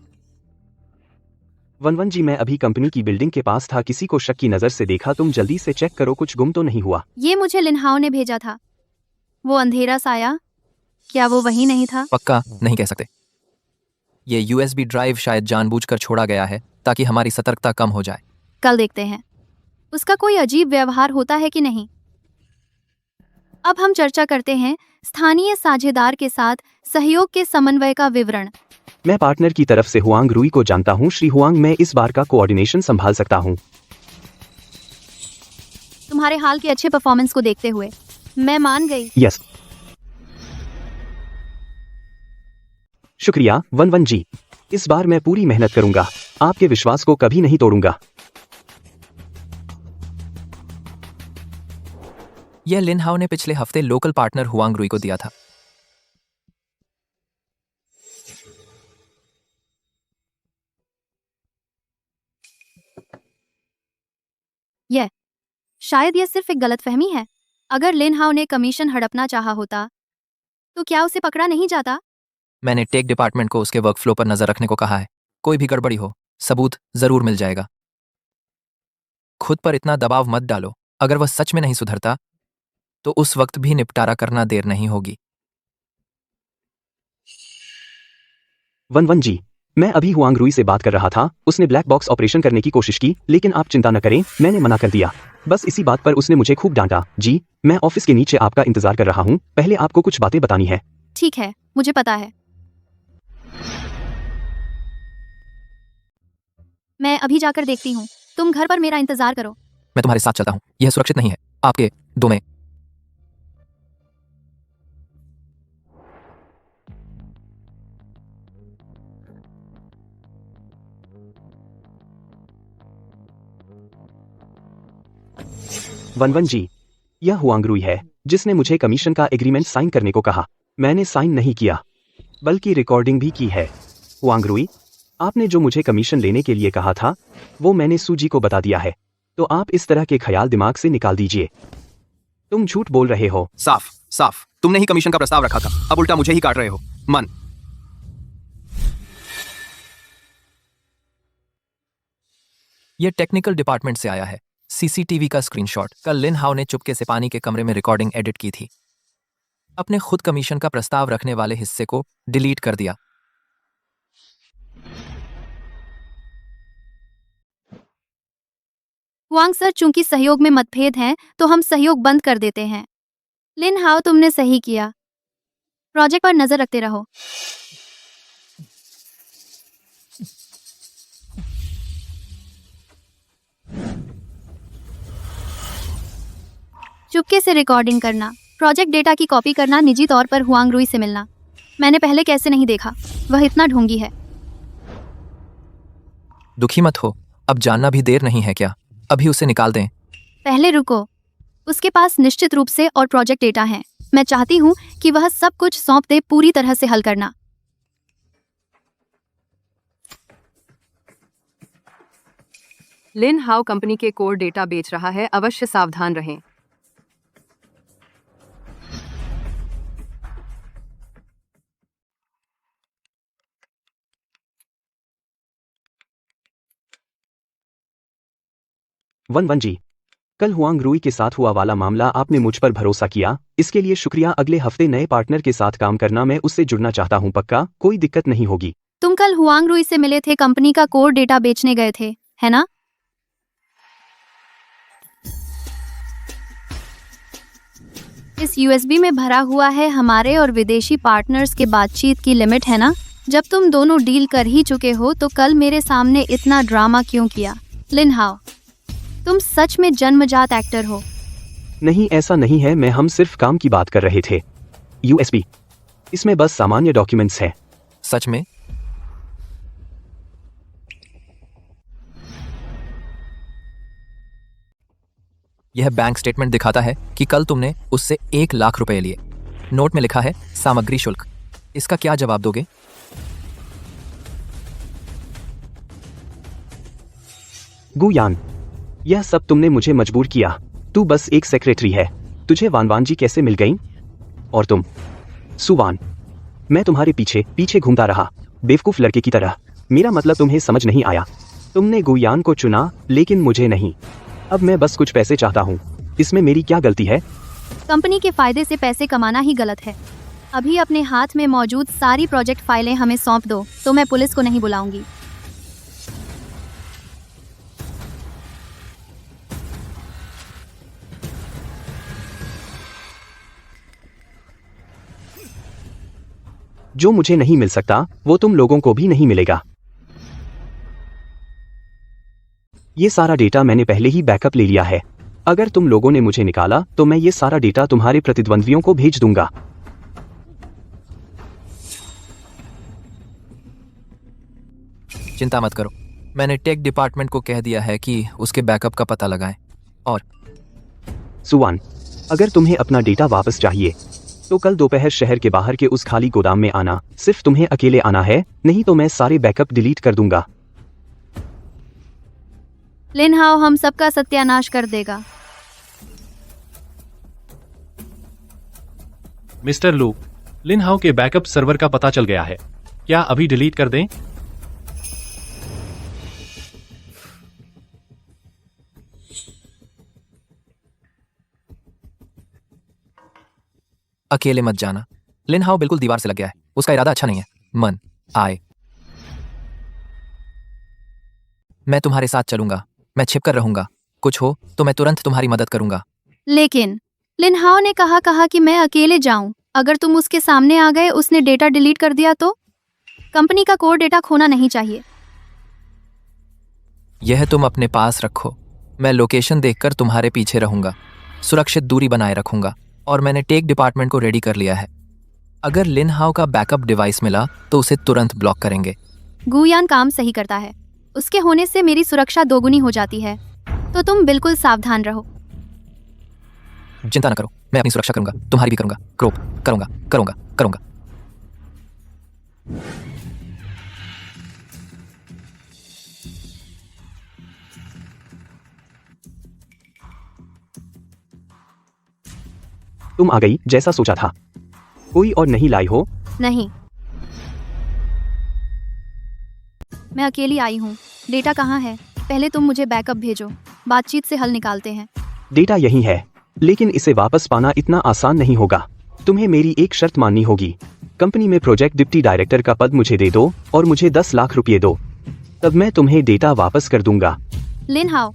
वन वन जी, मैं अभी कंपनी की बिल्डिंग के पास था, किसी को शक की नजर से देखा, तुम जल्दी से चेक करो कुछ गुम तो नहीं हुआ। ये मुझे लिनहाओ ने भेजा था। वो अंधेरा साया, क्या वो वही नहीं था? पक्का नहीं कह सकते। ये यूएसबी ड्राइव शायद जानबूझकर छोड़ा गया है ताकि हमारी सतर्कता कम हो जाए। कल देखते हैं उसका कोई अजीब व्यवहार होता है कि नहीं। अब हम चर्चा करते हैं स्थानीय साझेदार के साथ सहयोग के समन्वय का विवरण। मैं पार्टनर की तरफ से हुआंग रुई को जानता हूँ। श्री हुआंग, मैं इस बार का कोऑर्डिनेशन संभाल सकता हूँ। तुम्हारे हाल के अच्छे परफॉर्मेंस को देखते हुए मैं मान गई। यस, शुक्रिया वन वन जी। इस बार मैं पूरी मेहनत करूंगा, आपके विश्वास को कभी नहीं तोड़ूंगा। यह लिन हाओ ने पिछले हफ्ते लोकल पार्टनर हुआंग रुई को दिया था। शायद यह सिर्फ एक गलतफहमी है। अगर लिन हाओ ने कमीशन हड़पना चाहा होता तो क्या उसे पकड़ा नहीं जाता? मैंने टेक डिपार्टमेंट को उसके वर्कफ्लो पर नजर रखने को कहा है। कोई भी गड़बड़ी हो, सबूत जरूर मिल जाएगा। खुद पर इतना दबाव मत डालो। अगर वह सच में नहीं सुधरता तो उस वक्त भी निपटारा करना देर नहीं होगी। वन वन जी, मैं अभी हुआंग रुई से बात कर रहा था, उसने ब्लैक बॉक्स ऑपरेशन करने की कोशिश की, लेकिन आप चिंता न करें, मैंने मना कर दिया। बस इसी बात पर उसने मुझे खूब डांटा। जी, मैं ऑफिस के नीचे आपका इंतजार कर रहा हूँ, पहले आपको कुछ बातें बतानी है। ठीक है, मुझे पता है। मैं अभी जाकर देखती हूँ, तुम घर पर मेरा इंतजार करो। मैं तुम्हारे साथ चलता हूँ, यह सुरक्षित नहीं है। आपके दो में वन वन जी, यह हुआंग रुई है जिसने मुझे कमीशन का एग्रीमेंट साइन करने को कहा। मैंने साइन नहीं किया, बल्कि रिकॉर्डिंग भी की है। हुआंग रुई, आपने जो मुझे कमीशन लेने के लिए कहा था वो मैंने सूजी को बता दिया है, तो आप इस तरह के ख्याल दिमाग से निकाल दीजिए। तुम झूठ बोल रहे हो। साफ साफ, तुमने ही कमीशन का प्रस्ताव रखा था, अब उल्टा मुझे ही काट रहे हो। मन, यह टेक्निकल डिपार्टमेंट से आया है। सीसीटीवी का स्क्रीनशॉट। कल लिन हाओ ने चुपके से पानी के कमरे में रिकॉर्डिंग एडिट की थी। अपने खुद कमीशन का प्रस्ताव रखने वाले हिस्से को डिलीट कर दिया। हुआंग सर, चूंकि सहयोग में मतभेद हैं, तो हम सहयोग बंद कर देते हैं। लिन हाओ, तुमने सही किया। प्रोजेक्ट पर नजर रखते रहो। चुपके से रिकॉर्डिंग करना, प्रोजेक्ट डेटा की कॉपी करना, निजी तौर पर हुआंग रुई से मिलना। मैंने पहले कैसे नहीं देखा, वह इतना ढोंगी है। दुखी मत हो, अब जानना भी देर नहीं है क्या? अभी उसे निकाल दें। पहले रुको, उसके पास निश्चित रूप से और प्रोजेक्ट डेटा है। मैं चाहती हूँ कि वह सब कुछ सौंप दे, पूरी तरह से हल करना। लिन हाओ कंपनी के कोर डेटा बेच रहा है, अवश्य सावधान रहें। वन वन जी, कल हुआंग रुई के साथ हुआ वाला मामला आपने मुझ पर भरोसा किया, इसके लिए शुक्रिया। अगले हफ्ते नए पार्टनर के साथ काम करना, मैं उससे जुड़ना चाहता हूँ, पक्का कोई दिक्कत नहीं होगी। तुम कल हुआंग रुई से मिले थे, कंपनी का कोर डेटा बेचने गए थे, है ना? इस यूएसबी में भरा हुआ है हमारे और विदेशी पार्टनर्स के बातचीत की लिमिट, है ना? जब तुम दोनों डील कर ही चुके हो तो कल मेरे सामने इतना ड्रामा क्यों किया? लिन हाओ, तुम सच में जन्मजात एक्टर हो। नहीं, ऐसा नहीं है, मैं हम सिर्फ काम की बात कर रहे थे। यूएसबी, इसमें बस सामान्य डॉक्यूमेंट्स हैं। सच में? यह बैंक स्टेटमेंट दिखाता है कि कल तुमने उससे 1 लाख रुपए लिए। नोट में लिखा है सामग्री शुल्क। इसका क्या जवाब दोगे? गुयान, यह सब तुमने मुझे मजबूर किया। तू बस एक सेक्रेटरी है। तुझे वानवान जी कैसे मिल गई? और तुम सुवान, मैं तुम्हारे पीछे पीछे घूमता रहा, बेवकूफ लड़के की तरह। मेरा मतलब तुम्हें समझ नहीं आया। तुमने गुयान को चुना लेकिन मुझे नहीं। अब मैं बस कुछ पैसे चाहता हूँ। इसमें मेरी क्या गलती है? कंपनी के फायदे से पैसे कमाना ही गलत है। अभी अपने हाथ में मौजूद सारी प्रोजेक्ट फाइलें हमें सौंप दो तो मैं पुलिस को नहीं बुलाऊंगी। जो मुझे नहीं मिल सकता वो तुम लोगों को भी नहीं मिलेगा। ये सारा डेटा मैंने पहले ही बैकअप ले लिया है। अगर तुम लोगों ने मुझे निकाला तो मैं ये सारा डेटा तुम्हारे प्रतिद्वंद्वियों को भेज दूंगा। चिंता मत करो, मैंने टेक डिपार्टमेंट को कह दिया है कि उसके बैकअप का पता लगाएं। और सुवान, अगर तुम्हें अपना डेटा वापस चाहिए तो कल दोपहर शहर के बाहर के उस खाली गोदाम में आना। सिर्फ तुम्हें अकेले आना है, नहीं तो मैं सारे बैकअप डिलीट कर दूंगा। लिन हाओ हम सबका सत्यानाश कर देगा। मिस्टर लू, लिन हाउ के बैकअप सर्वर का पता चल गया है। क्या अभी डिलीट कर दें? अकेले मत जाना। लिन हाओ बिल्कुल दीवार से लग गया है। उसका इरादा अच्छा नहीं है। मन आए, मैं तुम्हारे साथ चलूंगा। मैं छिपकर रहूंगा। कुछ हो तो मैं तुरंत तुम्हारी मदद करूंगा। लेकिन लिन हाओ ने कहा कि मैं अकेले जाऊं। अगर तुम उसके सामने आ गए, उसने डेटा डिलीट कर दिया तो? कंपनी का कोर डेटा खोना नहीं चाहिए। यह तुम अपने पास रखो। मैं लोकेशन देखकर तुम्हारे पीछे रहूंगा। सुरक्षित दूरी बनाए रखूंगा। और मैंने टेक डिपार्टमेंट को रेडी कर लिया है। अगर लिन हाओ का बैकअप डिवाइस मिला तो उसे तुरंत ब्लॉक करेंगे। गुयान काम सही करता है। उसके होने से मेरी सुरक्षा दोगुनी हो जाती है, तो तुम बिल्कुल सावधान रहो। चिंता न करो, मैं अपनी सुरक्षा करूंगा, तुम्हारी भी करूंगा। क्रोप करूंगा करूंगा करूंगा। तुम आ गई जैसा सोचा था। कोई और नहीं लाई हो? नहीं, मैं अकेली आई हूँ। डेटा कहाँ है? पहले तुम मुझे बैकअप भेजो, बातचीत से हल निकालते हैं। डेटा यही है, लेकिन इसे वापस पाना इतना आसान नहीं होगा। तुम्हें मेरी एक शर्त माननी होगी। कंपनी में प्रोजेक्ट डिप्टी डायरेक्टर का पद मुझे दे दो और मुझे 10 लाख रुपए दो, तब मैं तुम्हें डेटा वापस कर दूंगा। लिन हाओ,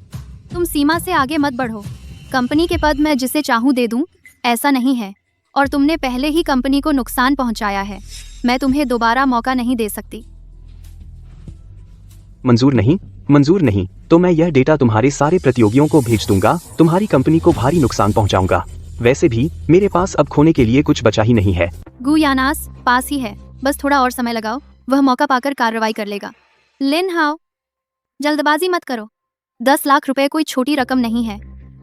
तुम सीमा से आगे मत बढ़ो। कंपनी के पद मैं जिसे चाहूँ दे दूं, ऐसा नहीं है। और तुमने पहले ही कंपनी को नुकसान पहुंचाया है। मैं तुम्हें दोबारा मौका नहीं दे सकती। मंजूर नहीं, मंजूर नहीं। तो मैं यह डेटा तुम्हारे सारे प्रतियोगियों को भेज दूंगा, तुम्हारी कंपनी को भारी नुकसान पहुंचाऊंगा। वैसे भी मेरे पास अब खोने के लिए कुछ बचा ही नहीं है। गुयानास पास ही है, बस थोड़ा और समय लगाओ, वह मौका पाकर कार्रवाई कर लेगा। लिन हाओ, जल्दबाजी मत करो। 10 लाख रुपए कोई छोटी रकम नहीं है।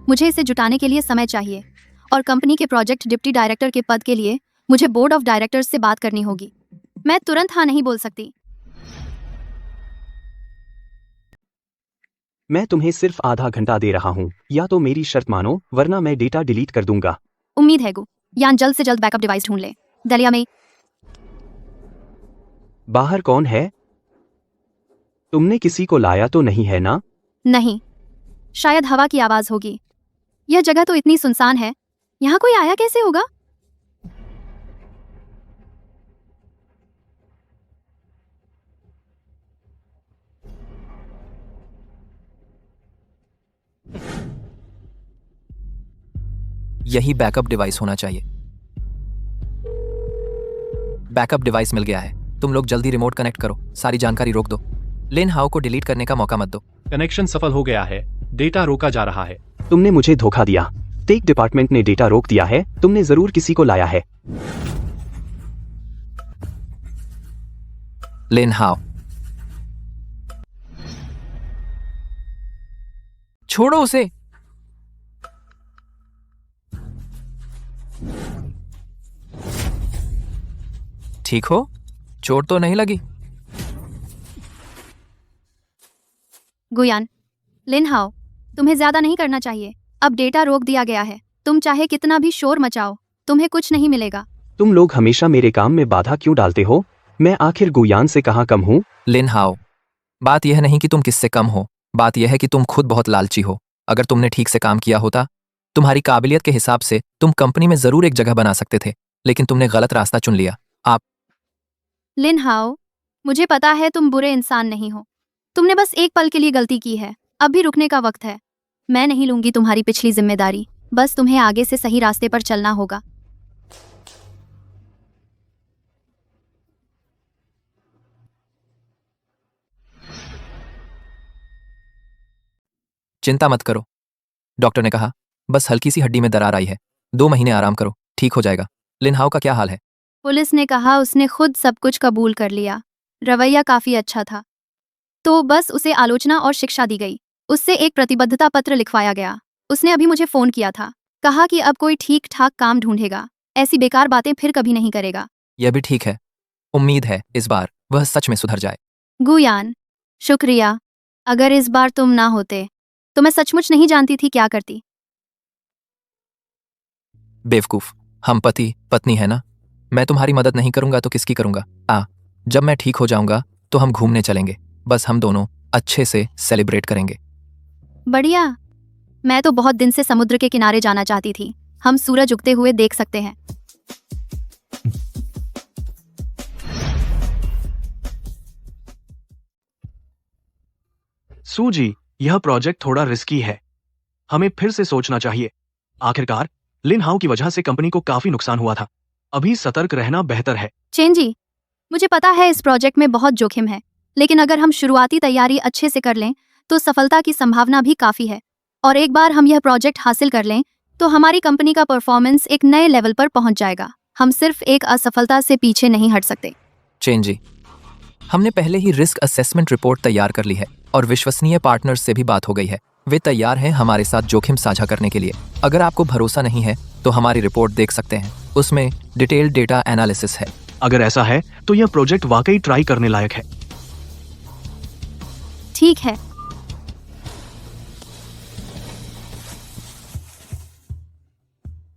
मुझे इसे जुटाने के लिए समय चाहिए, और कंपनी के प्रोजेक्ट डिप्टी डायरेक्टर के पद के लिए मुझे बोर्ड ऑफ डायरेक्टर्स से बात करनी होगी। मैं तुरंत हाँ नहीं बोल सकती। मैं तुम्हें सिर्फ आधा घंटा दे रहा हूँ, या तो मेरी शर्त मानो वरना मैं डेटा डिलीट कर दूंगा। उम्मीद है यान जल्द से जल्द बैकअप डिवाइस ढूंढ ले। दलिया में बाहर कौन है? तुमने किसी को लाया तो नहीं है ना? नहीं, शायद हवा की आवाज होगी। यह जगह तो इतनी सुनसान है, यहाँ कोई आया कैसे होगा? यही बैकअप डिवाइस होना चाहिए। बैकअप डिवाइस मिल गया है। तुम लोग जल्दी रिमोट कनेक्ट करो, सारी जानकारी रोक दो। लिन हाउ को डिलीट करने का मौका मत दो। कनेक्शन सफल हो गया है, डेटा रोका जा रहा है। तुमने मुझे धोखा दिया। टेक डिपार्टमेंट ने डेटा रोक दिया है। तुमने जरूर किसी को लाया है। लिन हाउ, छोड़ो उसे। ठीक हो? चोट तो नहीं लगी? गुयान, लिन हाओ, तुम्हें ज्यादा नहीं करना चाहिए। अब डेटा रोक दिया गया है। तुम चाहे कितना भी शोर मचाओ, तुम्हें कुछ नहीं मिलेगा। तुम लोग हमेशा मेरे काम में बाधा क्यों डालते हो? मैं आखिर गुयान से कहाँ कम हूँ? लिन हाओ, बात यह नहीं कि तुम किससे कम हो, बात यह है कि तुम खुद बहुत लालची हो। अगर तुमने ठीक से काम किया होता, तुम्हारी काबिलियत के हिसाब से तुम कंपनी में जरूर एक जगह बना सकते थे, लेकिन तुमने गलत रास्ता चुन लिया। आप लिन हाओ, मुझे पता है तुम बुरे इंसान नहीं हो। तुमने बस एक पल के लिए गलती की है। अब भी रुकने का वक्त है। मैं नहीं लूंगी तुम्हारी पिछली जिम्मेदारी। बस तुम्हें आगे से सही रास्ते पर चलना होगा। चिंता मत करो, डॉक्टर ने कहा बस हल्की सी हड्डी में दरार आई है, 2 महीने आराम करो, ठीक हो जाएगा। लिन हाओ का क्या हाल है? पुलिस ने कहा उसने खुद सब कुछ कबूल कर लिया। रवैया काफी अच्छा था, तो बस उसे आलोचना और शिक्षा दी गई। उससे एक प्रतिबद्धता पत्र लिखवाया गया। उसने अभी मुझे फोन किया था, कहा कि अब कोई ठीक ठाक काम ढूंढेगा, ऐसी बेकार बातें फिर कभी नहीं करेगा। यह भी ठीक है। उम्मीद है इस बार वह सच में सुधर जाए। गुयान, शुक्रिया। अगर इस बार तुम ना होते तो मैं सचमुच नहीं जानती थी क्या करती। बेवकूफ, हम पति पत्नी है ना? मैं तुम्हारी मदद नहीं करूंगा तो किसकी करूंगा? जब मैं ठीक हो जाऊंगा तो हम घूमने चलेंगे, बस हम दोनों अच्छे से सेलिब्रेट करेंगे। बढ़िया। मैं तो बहुत दिन से समुद्र के किनारे जाना चाहती थी। हम सूरज उगते हुए देख सकते हैं। सूजी, यह प्रोजेक्ट थोड़ा रिस्की है। हमें फिर से सोचना चाहिए। आखिरकार लिन हाउ की वजह से कंपनी को काफी नुकसान हुआ था। अभी सतर्क रहना बेहतर है। चेंजी, मुझे पता है इस प्रोजेक्ट में बहुत जोखिम है, लेकिन अगर हम शुरुआती तैयारी अच्छे से कर लें तो सफलता की संभावना भी काफी है। और एक बार हम यह प्रोजेक्ट हासिल कर लें तो हमारी कंपनी का परफॉर्मेंस एक नए लेवल पर पहुंच जाएगा। हम सिर्फ एक असफलता से पीछे नहीं हट सकते। चेंजी, हमने पहले ही रिस्क असेसमेंट रिपोर्ट तैयार कर ली है और विश्वसनीय पार्टनर्स से भी बात हो गई है। वे तैयार हैं हमारे साथ जोखिम साझा करने के लिए। अगर आपको भरोसा नहीं है तो हमारी रिपोर्ट देख सकते हैं, उसमें डिटेल्ड डेटा एनालिसिस है। अगर ऐसा है तो यह प्रोजेक्ट वाकई ट्राई करने लायक है। ठीक है।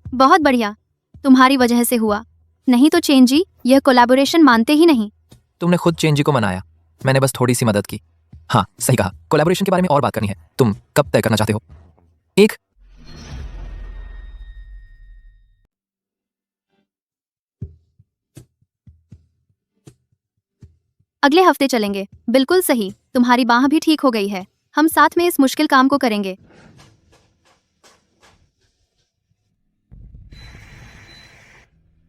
बहुत बढ़िया, तुम्हारी वजह से हुआ। नहीं तो चेंजी यह कोलैबोरेशन मानते ही नहीं। तुमने खुद चेंजी को मनाया, मैंने बस थोड़ी सी मदद की। हाँ, सही कहा। कोलैबोरेशन के बारे में और बात करनी है। तुम कब तय करना चाहते हो? एक अगले हफ्ते चलेंगे। बिल्कुल सही, तुम्हारी बांह भी ठीक हो गई है। हम साथ में इस मुश्किल काम को करेंगे।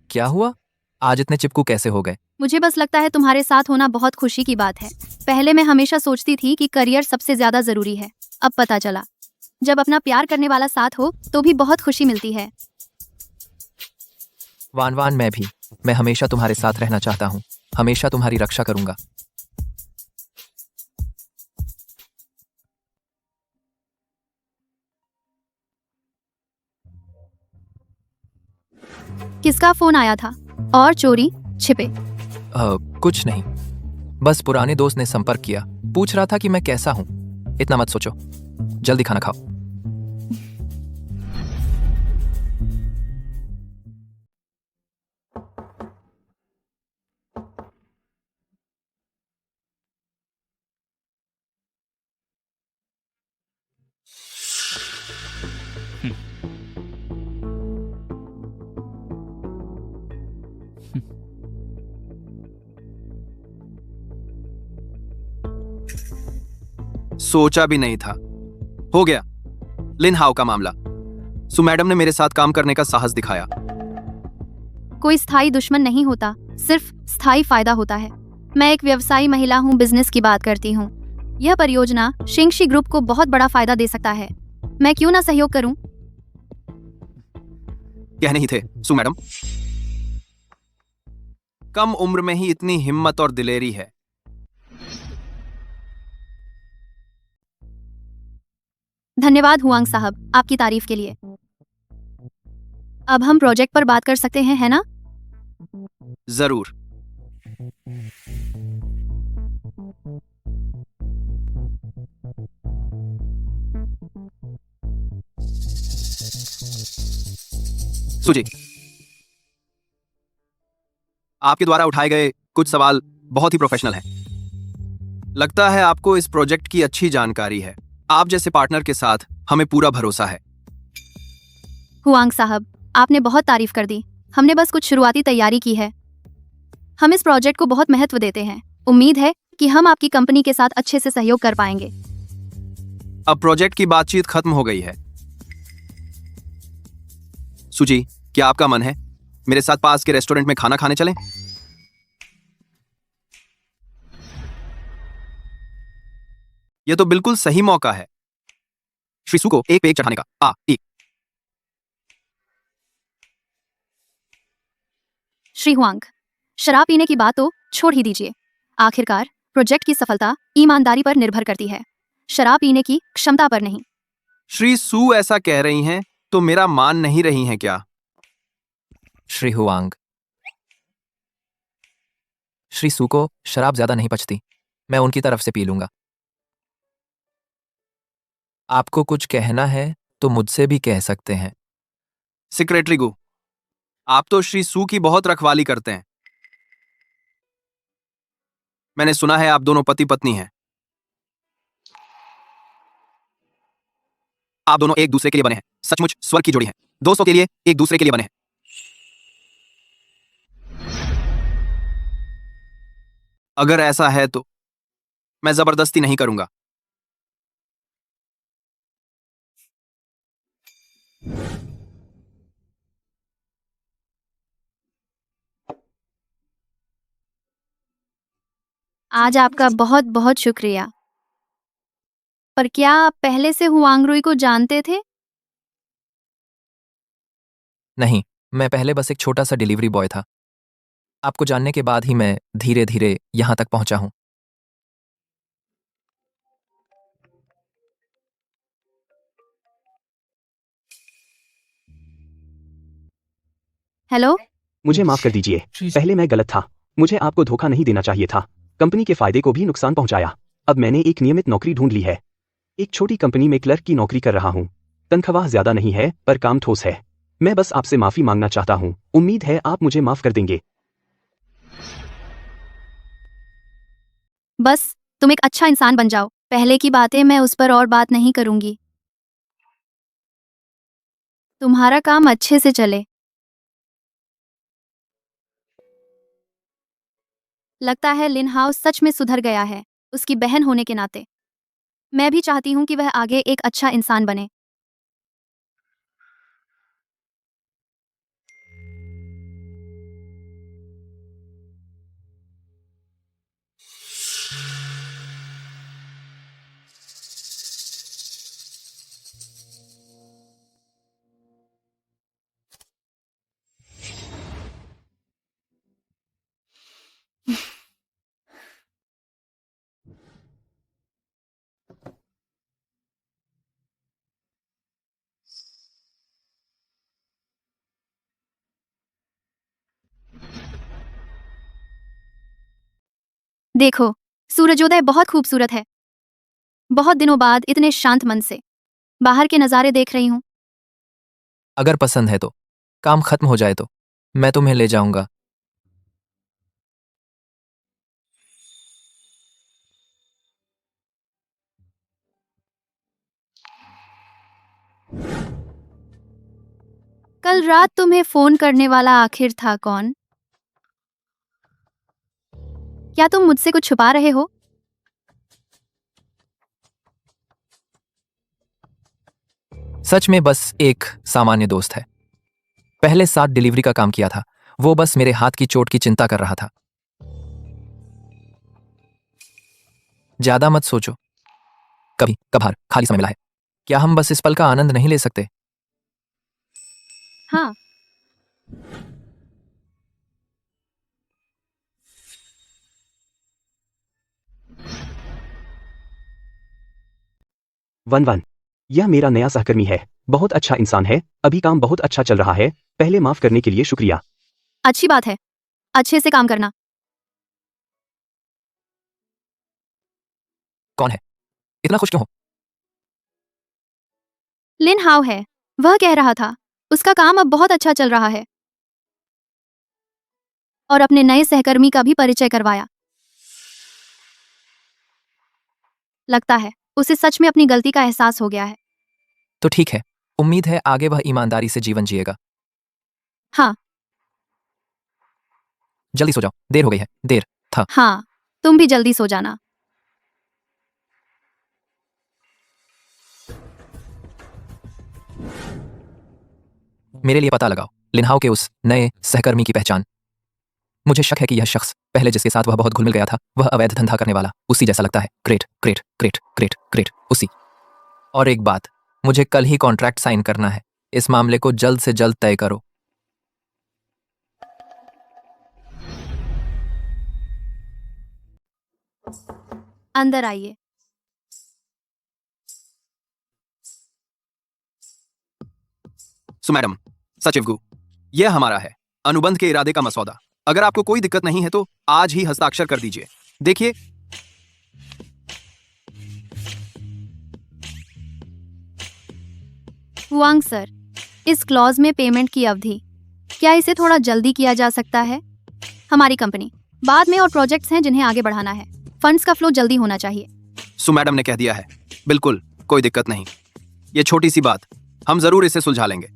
क्या हुआ? आज इतने चिपकू कैसे हो गए? मुझे बस लगता है तुम्हारे साथ होना बहुत खुशी की बात है। पहले मैं हमेशा सोचती थी कि करियर सबसे ज्यादा जरूरी है। अब पता चला, जब अपना प्यार करने वाला साथ हो तो भी बहुत खुशी मिलती है। वान वान, मैं हमेशा तुम्हारे साथ रहना चाहता हूँ। हमेशा तुम्हारी रक्षा करूंगा। किसका फोन आया था? और चोरी छिपे? कुछ नहीं, बस पुराने दोस्त ने संपर्क किया, पूछ रहा था कि मैं कैसा हूँ। इतना मत सोचो, जल्दी खाना खाओ। सोचा भी नहीं था। हो गया लिन हाउ का मामला। सु मैडम ने मेरे साथ काम करने का साहस दिखाया। कोई स्थायी दुश्मन नहीं होता, सिर्फ स्थायी फायदा होता है। मैं एक व्यवसायी महिला हूँ, बिजनेस की बात करती हूँ। यह परियोजना शिंगशी ग्रुप को बहुत बड़ा फायदा दे सकता है। मैं क्यों ना सहयोग करूं? कह नहीं थे सु मैडम। कम उम्र में ही इतनी हिम्मत और दिलेरी है। धन्यवाद हुआंग साहब आपकी तारीफ के लिए। अब हम प्रोजेक्ट पर बात कर सकते हैं, है ना? जरूर। सुजी, आपके द्वारा उठाए गए कुछ सवाल बहुत ही प्रोफेशनल हैं। लगता है आपको इस प्रोजेक्ट की अच्छी जानकारी है। आप जैसे पार्टनर के साथ हमें पूरा भरोसा है। हुआंग साहब, आपने बहुत तारीफ कर दी। हमने बस कुछ शुरुआती तैयारी की है। हम इस प्रोजेक्ट को बहुत महत्व देते हैं। उम्मीद है कि हम आपकी कंपनी के साथ अच्छे से सहयोग कर पाएंगे। अब प्रोजेक्ट की बातचीत खत्म हो गई है। सुजी, क्या आपका मन है मेरे साथ पास के रेस्टोरेंट में खाना खाने चलें? यह तो बिल्कुल सही मौका है श्री सु को एक पेग चढ़ाने का। एक। श्री हुआंग, शराब पीने की बात तो छोड़ ही दीजिए। आखिरकार प्रोजेक्ट की सफलता ईमानदारी पर निर्भर करती है, शराब पीने की क्षमता पर नहीं। श्री सु ऐसा कह रही हैं तो मेरा मान नहीं रही हैं क्या? श्री हुआंग, श्री सु को शराब ज्यादा नहीं पचती। मैं उनकी तरफ से पी लूंगा। आपको कुछ कहना है तो मुझसे भी कह सकते हैं। सेक्रेटरी गु, आप तो श्री सु की बहुत रखवाली करते हैं। मैंने सुना है आप दोनों पति पत्नी हैं। आप दोनों एक दूसरे के लिए बने हैं। सचमुच स्वर्ग की जोड़ी है। दोस्तों के लिए एक दूसरे के लिए बने हैं। अगर ऐसा है तो मैं जबरदस्ती नहीं करूंगा। आज आपका बहुत बहुत शुक्रिया। पर क्या आप पहले से हुआंगरुई को जानते थे? नहीं, मैं पहले बस एक छोटा सा डिलीवरी बॉय था। आपको जानने के बाद ही मैं धीरे धीरे यहां तक पहुंचा हूं। हेलो, मुझे माफ कर दीजिए, पहले मैं गलत था। मुझे आपको धोखा नहीं देना चाहिए था। कंपनी के फायदे को भी नुकसान पहुंचाया। अब मैंने एक नियमित नौकरी ढूंढ ली है। एक छोटी कंपनी में क्लर्क की नौकरी कर रहा हूँ। तनख्वाह ज्यादा नहीं है पर काम ठोस है। मैं बस आपसे माफी मांगना चाहता हूँ। उम्मीद है आप मुझे माफ कर देंगे। बस तुम एक अच्छा इंसान बन जाओ। पहले की बातें मैं उस पर और बात नहीं करूंगी। तुम्हारा काम अच्छे से चले। लगता है लिन हाउ सच में सुधर गया है, उसकी बहन होने के नाते। मैं भी चाहती हूँ कि वह आगे एक अच्छा इंसान बने। देखो, सूरजोदय बहुत खूबसूरत है। बहुत दिनों बाद इतने शांत मन से बाहर के नज़ारे देख रही हूँ। अगर पसंद है तो, काम खत्म हो जाए तो मैं तुम्हें ले जाऊंगा। कल रात तुम्हें फोन करने वाला आखिर था कौन? क्या तुम मुझसे कुछ छुपा रहे हो? सच में बस एक सामान्य दोस्त है। पहले 7 डिलीवरी का काम किया था। वो बस मेरे हाथ की चोट की चिंता कर रहा था। ज्यादा मत सोचो। कभी कभार खाली समय मिला है, क्या हम बस इस पल का आनंद नहीं ले सकते? हाँ। वन वन, यह मेरा नया सहकर्मी है। बहुत अच्छा इंसान है। अभी काम बहुत अच्छा चल रहा है। पहले माफ करने के लिए शुक्रिया। अच्छी बात है, अच्छे से काम करना। कौन है? इतना खुश क्यों हो? लिन हाउ है। वह कह रहा था उसका काम अब बहुत अच्छा चल रहा है और अपने नए सहकर्मी का भी परिचय करवाया। लगता है उसे सच में अपनी गलती का एहसास हो गया है। तो ठीक है, उम्मीद है आगे वह ईमानदारी से जीवन जिएगा। हाँ। जल्दी सो जाओ, देर हो गई है। देर था। हाँ, तुम भी जल्दी सो जाना। मेरे लिए पता लगाओ लिनहाओ के उस नए सहकर्मी की पहचान। मुझे शक है कि यह शख्स पहले जिसके साथ वह बहुत घुल मिल गया था, वह अवैध धंधा करने वाला उसी जैसा लगता है। Great great great great great, उसी। और एक बात, मुझे कल ही कॉन्ट्रैक्ट साइन करना है। इस मामले को जल्द से जल्द तय करो। अंदर आइए। सो मैडम, सचिव गु, यह हमारा है अनुबंध के इरादे का मसौदा। अगर आपको कोई दिक्कत नहीं है तो आज ही हस्ताक्षर कर दीजिए। देखिए, हुआंग सर, इस क्लॉज में पेमेंट की अवधि, क्या इसे थोड़ा जल्दी किया जा सकता है? हमारी कंपनी बाद में और प्रोजेक्ट्स हैं जिन्हें आगे बढ़ाना है। फंड्स का फ्लो जल्दी होना चाहिए। सो मैडम ने कह दिया है। बिल्कुल, कोई दिक्कत नहीं। ये छोटी सी बात, हम जरूर इसे सुलझा लेंगे।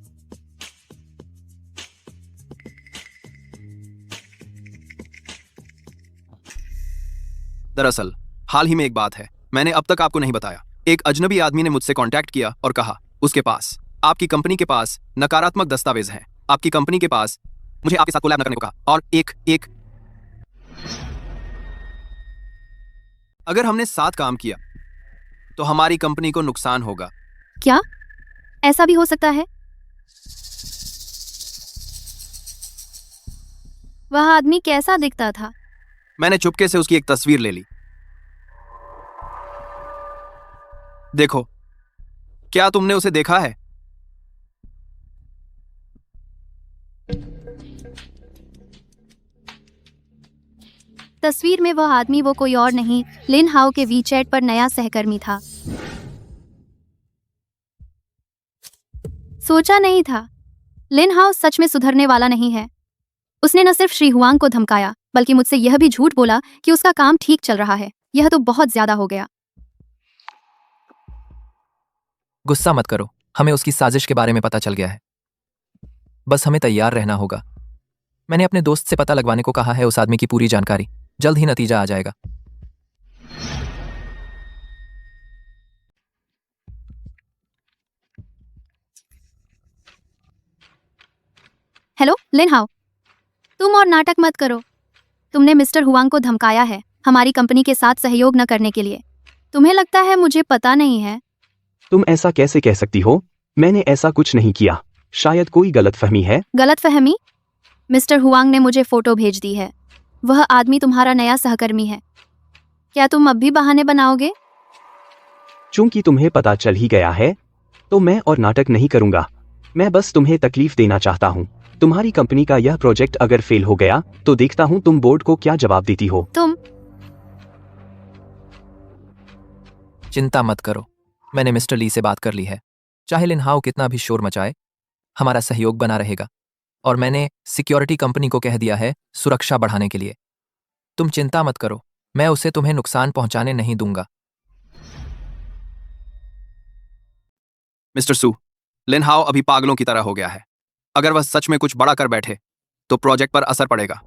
दरअसल हाल ही में एक बात है, मैंने अब तक आपको नहीं बताया। एक अजनबी आदमी ने मुझसे कांटेक्ट किया और कहा उसके पास आपकी कंपनी के पास नकारात्मक दस्तावेज हैं। आपकी कंपनी के पास मुझे आपके साथ कोलैब न करने को कहा और एक अगर हमने साथ काम किया तो हमारी कंपनी को नुकसान होगा। क्या ऐसा भी हो सकता है? वह आदमी कैसा दिखता था? मैंने चुपके से उसकी एक तस्वीर ले ली। देखो, क्या तुमने उसे देखा है? तस्वीर में वह आदमी वो कोई और नहीं, लिन हाउ के वीचैट पर नया सहकर्मी था। सोचा नहीं था। लिन हाउ सच में सुधरने वाला नहीं है। उसने न सिर्फ श्री हुआंग को धमकाया, बल्कि मुझसे यह भी झूठ बोला कि उसका काम ठीक चल रहा है। यह तो बहुत ज्यादा हो गया। गुस्सा मत करो, हमें उसकी साजिश के बारे में पता चल गया है। बस हमें तैयार रहना होगा। मैंने अपने दोस्त से पता लगवाने को कहा है उस आदमी की पूरी जानकारी। जल्द ही नतीजा आ जाएगा। हेलो लिन हाउ, तुम और नाटक मत करो। तुमने मिस्टर हुआंग को धमकाया है हमारी कंपनी के साथ सहयोग न करने के लिए। तुम्हें लगता है मुझे पता नहीं है? तुम ऐसा कैसे कह सकती हो? मैंने ऐसा कुछ नहीं किया। शायद कोई गलतफहमी है। गलतफहमी? मिस्टर हुआंग ने मुझे फोटो भेज दी है। वह आदमी तुम्हारा नया सहकर्मी है। क्या तुम अब भी बहाने बनाओगे? चूंकि तुम्हें पता चल ही गया है, तो मैं और नाटक नहीं करूंगा। मैं बस तुम्हें तकलीफ देना चाहता हूँ। तुम्हारी कंपनी का यह प्रोजेक्ट अगर फेल हो गया तो देखता हूँ तुम बोर्ड को क्या जवाब देती हो। तुम चिंता मत करो, मैंने मिस्टर ली से बात कर ली है। चाहे लिन हाउ कितना भी शोर मचाए, हमारा सहयोग बना रहेगा। और मैंने सिक्योरिटी कंपनी को कह दिया है सुरक्षा बढ़ाने के लिए। तुम चिंता मत करो, मैं उसे तुम्हें नुकसान पहुंचाने नहीं दूंगा। मिस्टर सू, लिन हाओ अभी पागलों की तरह हो गया है। अगर वह सच में कुछ बड़ा कर बैठे तो प्रोजेक्ट पर असर पड़ेगा।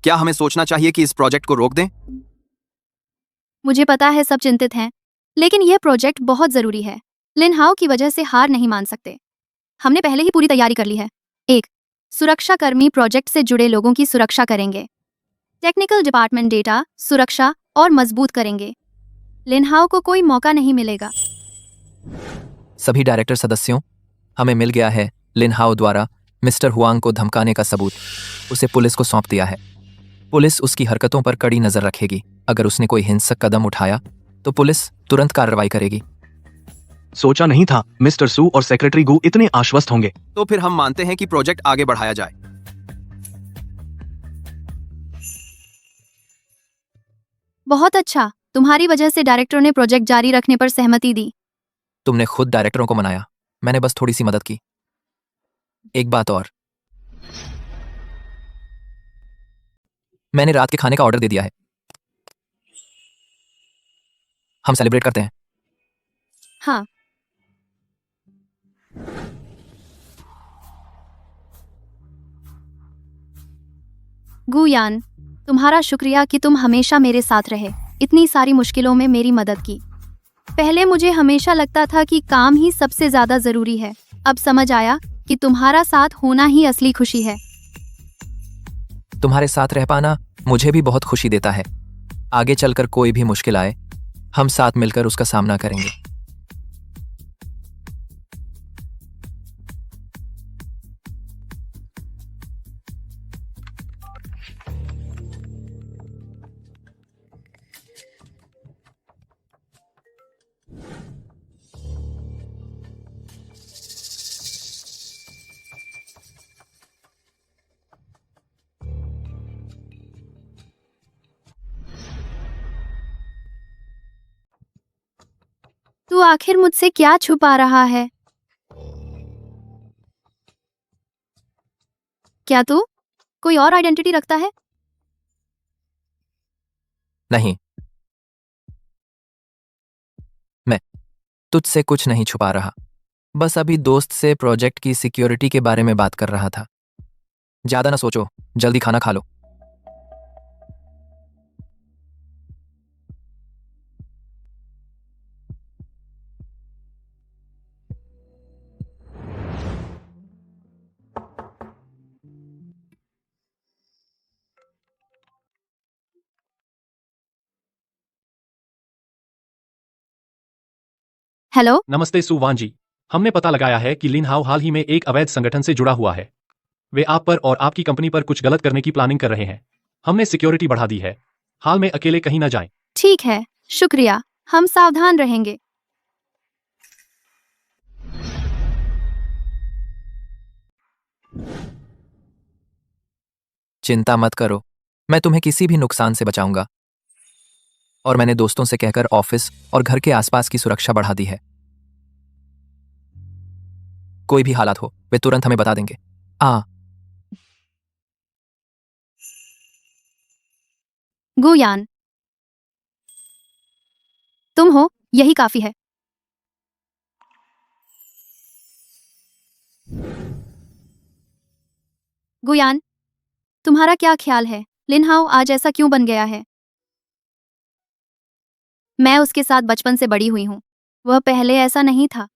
क्या हमें सोचना चाहिए कि इस प्रोजेक्ट को रोक दें? मुझे पता है सब चिंतित हैं, लेकिन यह प्रोजेक्ट बहुत जरूरी है। लिन हाओ की वजह से हार नहीं मान सकते। हमने पहले ही पूरी तैयारी कर ली है। 1. सुरक्षाकर्मी प्रोजेक्ट से जुड़े लोगों की सुरक्षा करेंगे। टेक्निकल डिपार्टमेंट डेटा, सुरक्षा और मजबूत करेंगे। लिन हाओ को कोई मौका नहीं मिलेगा। सभी डायरेक्टर सदस्यों, हमें मिल गया है लिन हाओ द्वारा मिस्टर हुआंग को धमकाने का सबूत। उसे पुलिस को सौंप दिया है। पुलिस उसकी हरकतों पर कड़ी नजर रखेगी। अगर उसने कोई हिंसक कदम उठाया तो पुलिस तुरंत कार्रवाई करेगी। सोचा नहीं था मिस्टर सू और सेक्रेटरी गू इतने आश्वस्त होंगे। तो फिर हम मानते हैं कि प्रोजेक्ट आगे बढ़ाया जाए। बहुत अच्छा, तुम्हारी वजह से डायरेक्टर ने प्रोजेक्ट जारी रखने पर सहमति दी। तुमने खुद डायरेक्टरों को मनाया, मैंने बस थोड़ी सी मदद की। एक बात और, मैंने रात के खाने का ऑर्डर दे दिया है। हम सेलिब्रेट करते हैं। हाँ। गुयान, तुम्हारा शुक्रिया कि तुम हमेशा मेरे साथ रहे, इतनी सारी मुश्किलों में मेरी मदद की। पहले मुझे हमेशा लगता था कि काम ही सबसे ज्यादा जरूरी है। अब समझ आया कि तुम्हारा साथ होना ही असली खुशी है। तुम्हारे साथ रह पाना मुझे भी बहुत खुशी देता है। आगे चलकर कोई भी मुश्किल आए, हम साथ मिलकर उसका सामना करेंगे। तू आखिर मुझसे क्या छुपा रहा है? क्या तू कोई और आइडेंटिटी रखता है? नहीं, मैं तुझसे कुछ नहीं छुपा रहा। बस अभी दोस्त से प्रोजेक्ट की सिक्योरिटी के बारे में बात कर रहा था। ज्यादा ना सोचो, जल्दी खाना खा लो। हेलो। नमस्ते सू वान जी। हमने पता लगाया है कि लिन हाओ हाल ही में एक अवैध संगठन से जुड़ा हुआ है। वे आप पर और आपकी कंपनी पर कुछ गलत करने की प्लानिंग कर रहे हैं। हमने सिक्योरिटी बढ़ा दी है। हाल में अकेले कहीं न जाएं। ठीक है, शुक्रिया, हम सावधान रहेंगे। चिंता मत करो, मैं तुम्हें किसी भी नुकसान से बचाऊंगा। और मैंने दोस्तों से कहकर ऑफिस और घर के आसपास की सुरक्षा बढ़ा दी है। कोई भी हालात हो, वे तुरंत हमें बता देंगे। गुयान, तुम हो, यही काफी है। गुयान, तुम्हारा क्या ख्याल है? लिन हाओ आज ऐसा क्यों बन गया है? मैं उसके साथ बचपन से बड़ी हुई हूँ। वह पहले ऐसा नहीं था।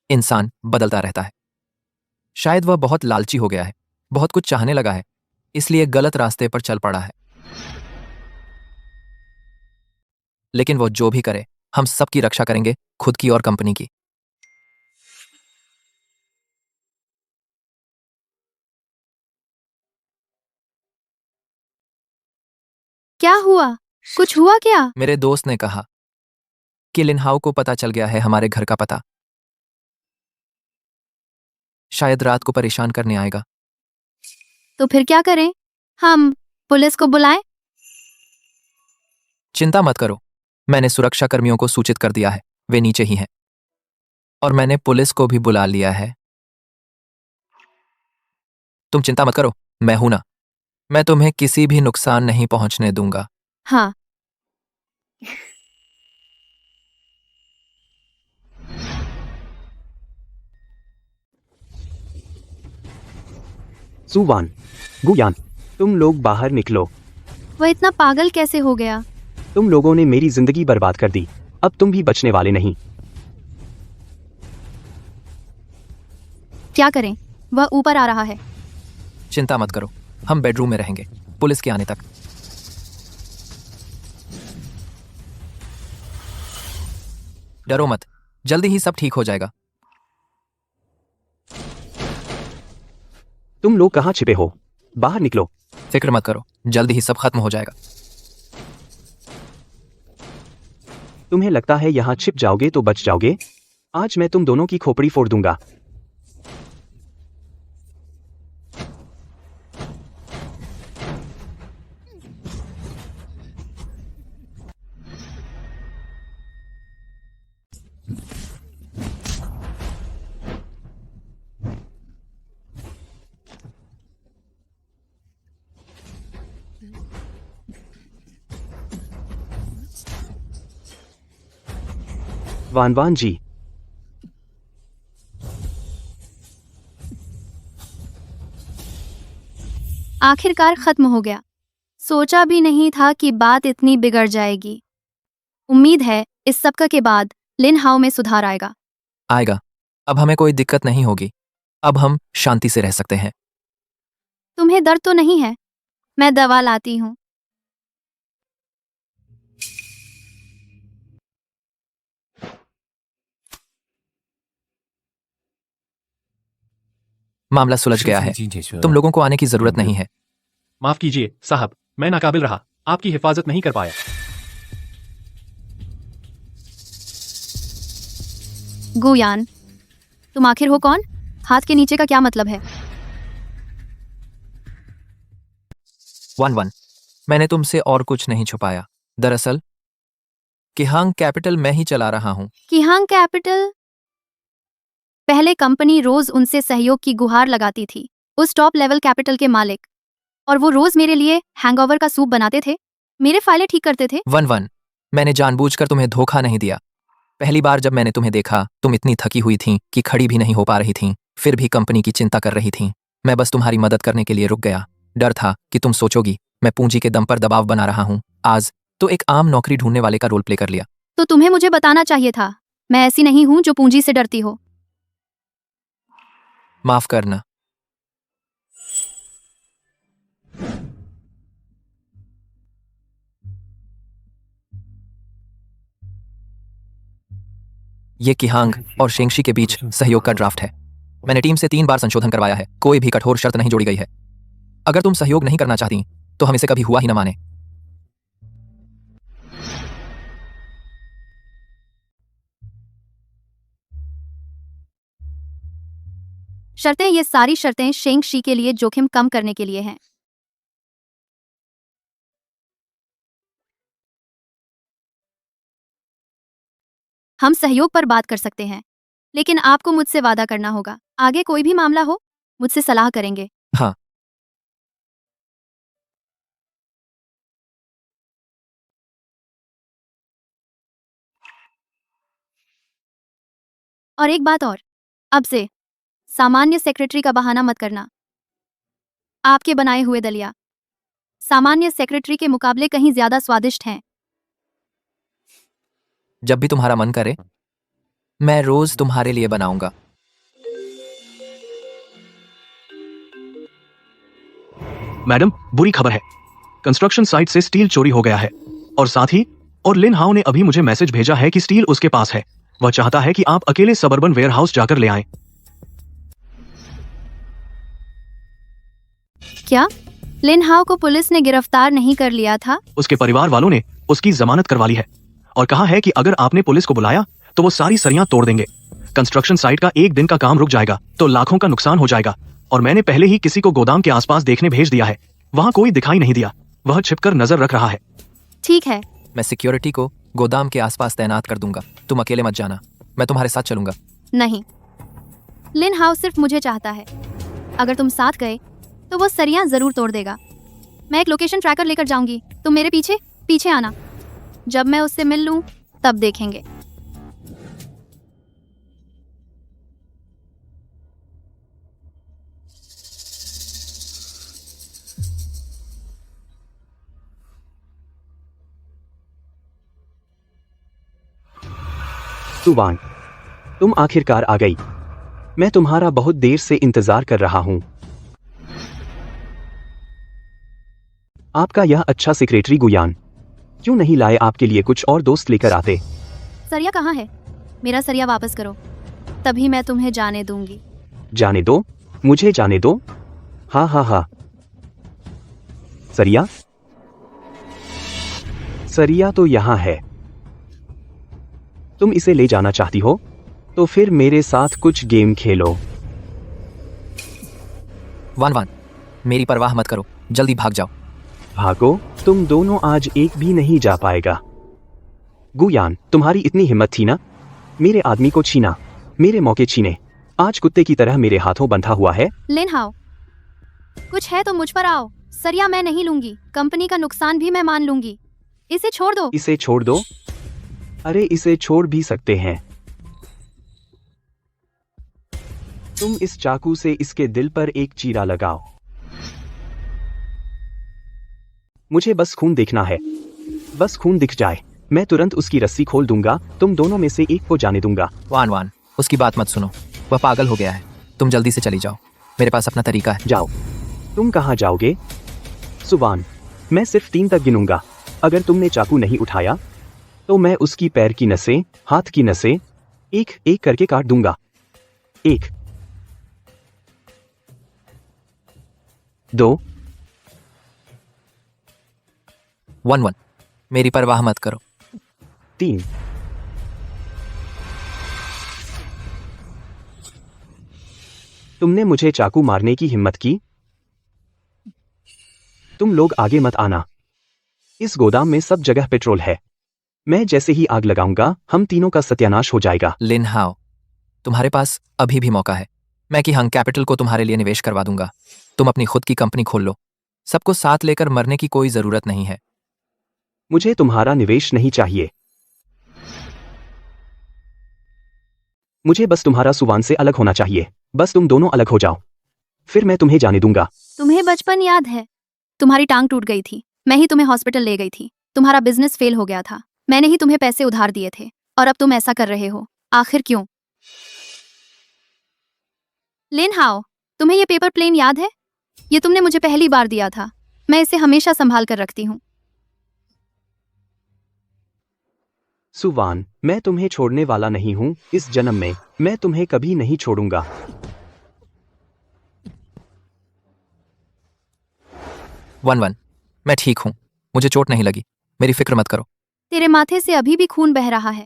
इंसान बदलता रहता है। शायद वह बहुत लालची हो गया है, बहुत कुछ चाहने लगा है, इसलिए गलत रास्ते पर चल पड़ा है। लेकिन वो जो भी करे, हम सबकी रक्षा करेंगे, खुद की और कंपनी की। क्या हुआ? कुछ हुआ क्या? मेरे दोस्त ने कहा कि लिन हाओ को पता चल गया है हमारे घर का पता। शायद रात को परेशान करने आएगा। तो फिर क्या करें? हम पुलिस को बुलाएं? चिंता मत करो, मैंने सुरक्षा कर्मियों को सूचित कर दिया है, वे नीचे ही हैं। और मैंने पुलिस को भी बुला लिया है। तुम चिंता मत करो, मैं हूं ना। मैं तुम्हें किसी भी नुकसान नहीं पहुंचने दूंगा। हाँ। सुवान, गुयान, तुम लोग बाहर निकलो। वह इतना पागल कैसे हो गया? तुम लोगों ने मेरी जिंदगी बर्बाद कर दी। अब तुम भी बचने वाले नहीं। क्या करें? वह ऊपर आ रहा है। चिंता मत करो, हम बेडरूम में रहेंगे पुलिस के आने तक। डरो मत, जल्दी ही सब ठीक हो जाएगा। तुम लोग कहाँ छिपे हो? बाहर निकलो। फिक्र मत करो, जल्दी ही सब खत्म हो जाएगा। तुम्हें लगता है यहाँ छिप जाओगे तो बच जाओगे? आज मैं तुम दोनों की खोपड़ी फोड़ दूंगा। वान वान जी, आखिरकार खत्म हो गया। सोचा भी नहीं था कि बात इतनी बिगड़ जाएगी। उम्मीद है इस सबका के बाद लिन हाउ में सुधार आएगा। आएगा। अब हमें कोई दिक्कत नहीं होगी। अब हम शांति से रह सकते हैं। तुम्हें दर्द तो नहीं है? मैं दवा लाती हूँ। मामला सुलझ गया है। तुम लोगों को आने की जरूरत नहीं है। माफ कीजिए साहब, मैं नाकाबिल रहा, आपकी हिफाजत नहीं कर पाया। गुयान, तुम आखिर हो कौन? हाथ के नीचे का क्या मतलब है? 1-1, मैंने तुमसे और कुछ नहीं छुपाया। दरअसल किहांग कैपिटल मैं ही चला रहा हूँ। किहांग कैपिटल? पहले कंपनी रोज उनसे सहयोग की गुहार लगाती थी, उस टॉप लेवल कैपिटल के मालिक। और वो रोज मेरे लिए हैंगओवर का सूप बनाते थे, मेरे फाइलें ठीक करते थे। 1-1, मैंने जानबूझकर तुम्हें धोखा नहीं दिया। पहली बार जब मैंने तुम्हें देखा, तुम इतनी थकी हुई थीं कि खड़ी भी नहीं हो पा रही थीं, फिर भी कंपनी की चिंता कर रही थीं। मैं बस तुम्हारी मदद करने के लिए रुक गया। डर था कि तुम सोचोगी मैं पूंजी के दम पर दबाव बना रहा हूँ। आज तो एक आम नौकरी ढूंढने वाले का रोल प्ले कर लिया। तो तुम्हें मुझे बताना चाहिए था। मैं ऐसी नहीं हूं जो पूंजी से डरती हो। माफ करना। ये किहांग और शेंगशी के बीच सहयोग का ड्राफ्ट है। मैंने टीम से 3 बार संशोधन करवाया है। कोई भी कठोर शर्त नहीं जोड़ी गई है। अगर तुम सहयोग नहीं करना चाहती तो हम इसे कभी हुआ ही न माने। शर्तें, ये सारी शर्तें शेंग शी के लिए जोखिम कम करने के लिए हैं। हम सहयोग पर बात कर सकते हैं, लेकिन आपको मुझसे वादा करना होगा। आगे कोई भी मामला हो, मुझसे सलाह करेंगे। हाँ, और एक बात और, अब से सामान्य सेक्रेटरी का बहाना मत करना। आपके बनाए हुए दलिया सामान्य सेक्रेटरी के मुकाबले कहीं ज्यादा स्वादिष्ट हैं। जब भी तुम्हारा मन करे मैं रोज तुम्हारे लिए बनाऊंगा। मैडम, बुरी खबर है। कंस्ट्रक्शन साइट से स्टील चोरी हो गया है। और साथ ही लिन हाउ ने अभी मुझे मैसेज भेजा है कि स्टील उसके पास है। वह चाहता है कि आप अकेले सबर्बन वेयरहाउस जाकर ले आएं। क्या लिन हाउ को पुलिस ने गिरफ्तार नहीं कर लिया था? उसके परिवार वालों ने उसकी जमानत करवा ली है और कहा है कि अगर आपने पुलिस को बुलाया तो वो सारी सरियां तोड़ देंगे। कंस्ट्रक्शन साइट का एक दिन का काम रुक जाएगा तो लाखों का नुकसान हो जाएगा। और मैंने पहले ही किसी को गोदाम के आसपास देखने भेज दिया है। वहां कोई दिखाई नहीं दिया। वह छिपकर नजर रख रहा है। ठीक है, मैं सिक्योरिटी को गोदाम के आसपास तैनात कर दूंगा। तुम अकेले मत जाना, मैं तुम्हारे साथ चलूंगा। नहीं, लिन हाउ सिर्फ मुझे चाहता है। अगर तुम साथ गए तो वो सरियां जरूर तोड़ देगा। मैं एक लोकेशन ट्रैकर लेकर जाऊंगी, तुम मेरे पीछे पीछे आना। जब मैं उससे मिल लूं तब देखेंगे। सुवान, तुम आखिरकार आ गई। मैं तुम्हारा बहुत देर से इंतजार कर रहा हूं। आपका यह अच्छा सेक्रेटरी गुयान क्यों नहीं लाए? आपके लिए कुछ और दोस्त लेकर आते। सरिया कहाँ है? मेरा सरिया वापस करो, तभी मैं तुम्हें जाने दूंगी। जाने दो, मुझे जाने दो। हाँ हाँ हाँ। सरिया, सरिया तो यहाँ है। तुम इसे ले जाना चाहती हो तो फिर मेरे साथ कुछ गेम खेलो। वान वान, मेरी परवाह मत करो, जल्दी भाग जाओ। भागो? तुम दोनों आज एक भी नहीं जा पाएगा। गुयान, तुम्हारी इतनी हिम्मत थी ना? मेरे आदमी को छीना, मेरे मौके छीने। आज कुत्ते की तरह मेरे हाथों बंधा हुआ है। लिन हाओ, कुछ है तो मुझ पर आओ। सरिया मैं नहीं लूंगी, कंपनी का नुकसान भी मैं मान लूंगी। इसे छोड़ दो। इसे छोड़ दो? अरे इसे छोड़ भी सकते हैं। तुम इस चाकू से इसके दिल पर एक चीरा लगाओ। मुझे बस खून देखना है। बस खून दिख जाए, मैं तुरंत उसकी रस्सी खोल दूंगा। तुम दोनों में से एक को जाने दूंगा। वान वान, उसकी बात मत सुनो, वह पागल हो गया है। तुम जल्दी से चली जाओ, मेरे पास अपना तरीका है। जाओ। तुम कहाँ जाओगे? सुवान, मैं सिर्फ 3 तक गिनूंगा। अगर तुमने चाकू नहीं उठाया तो मैं उसकी पैर की नसें, हाथ की नसें एक एक करके काट दूंगा। 1, 2, वन वन, मेरी परवाह मत करो। 3। तुमने मुझे चाकू मारने की हिम्मत की? तुम लोग आगे मत आना। इस गोदाम में सब जगह पेट्रोल है। मैं जैसे ही आग लगाऊंगा हम तीनों का सत्यानाश हो जाएगा। लिन हाओ, तुम्हारे पास अभी भी मौका है। मैं कि हंग कैपिटल को तुम्हारे लिए निवेश करवा दूंगा। तुम अपनी खुद की कंपनी खोल लो। सबको साथ लेकर मरने की कोई जरूरत नहीं है। मुझे तुम्हारा निवेश नहीं चाहिए। मुझे बस तुम्हारा सुवान से अलग होना चाहिए। बस तुम दोनों अलग हो जाओ, फिर मैं तुम्हें जाने दूंगा। तुम्हें बचपन याद है? तुम्हारी टांग टूट गई थी, मैं ही तुम्हें हॉस्पिटल ले गई थी। तुम्हारा बिजनेस फेल हो गया था, मैंने ही तुम्हें पैसे उधार दिए थे, और अब तुम ऐसा कर रहे हो। आखिर क्यों? लिन हाओ, तुम्हें ये पेपर प्लेन याद है? ये तुमने मुझे पहली बार दिया था। मैं इसे हमेशा संभाल कर रखती हूँ। सुवान, मैं तुम्हें छोड़ने वाला नहीं हूं। इस जन्म में मैं तुम्हें कभी नहीं छोड़ूंगा। वन वन, मैं ठीक हूं, मुझे चोट नहीं लगी, मेरी फिक्र मत करो। तेरे माथे से अभी भी खून बह रहा है।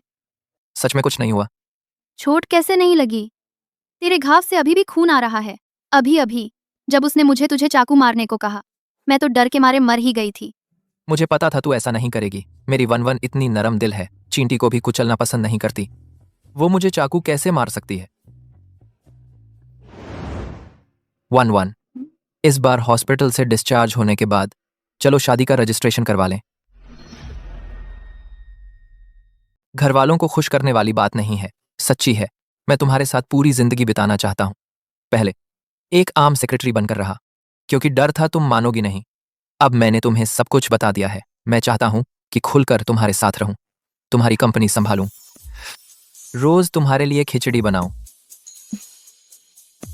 सच में कुछ नहीं हुआ। चोट कैसे नहीं लगी? तेरे घाव से अभी भी खून आ रहा है। अभी अभी जब उसने मुझे तुझे चाकू मारने को कहा, मैं तो डर के मारे मर ही गई थी। मुझे पता था तू ऐसा नहीं करेगी। मेरी वन वन इतनी नरम दिल है, चींटी को भी कुचलना पसंद नहीं करती। वो मुझे चाकू कैसे मार सकती है? वन वन, इस बार हॉस्पिटल से डिस्चार्ज होने के बाद चलो शादी का रजिस्ट्रेशन करवा लें। घर वालों को खुश करने वाली बात नहीं है, सच्ची है। मैं तुम्हारे साथ पूरी जिंदगी बिताना चाहता हूं। पहले एक आम सेक्रेटरी बनकर रहा, क्योंकि डर था तुम मानोगी नहीं। अब मैंने तुम्हें सब कुछ बता दिया है। मैं चाहता हूं कि खुलकर तुम्हारे साथ रहूं, तुम्हारी कंपनी संभालूं, रोज तुम्हारे लिए खिचड़ी बनाऊं।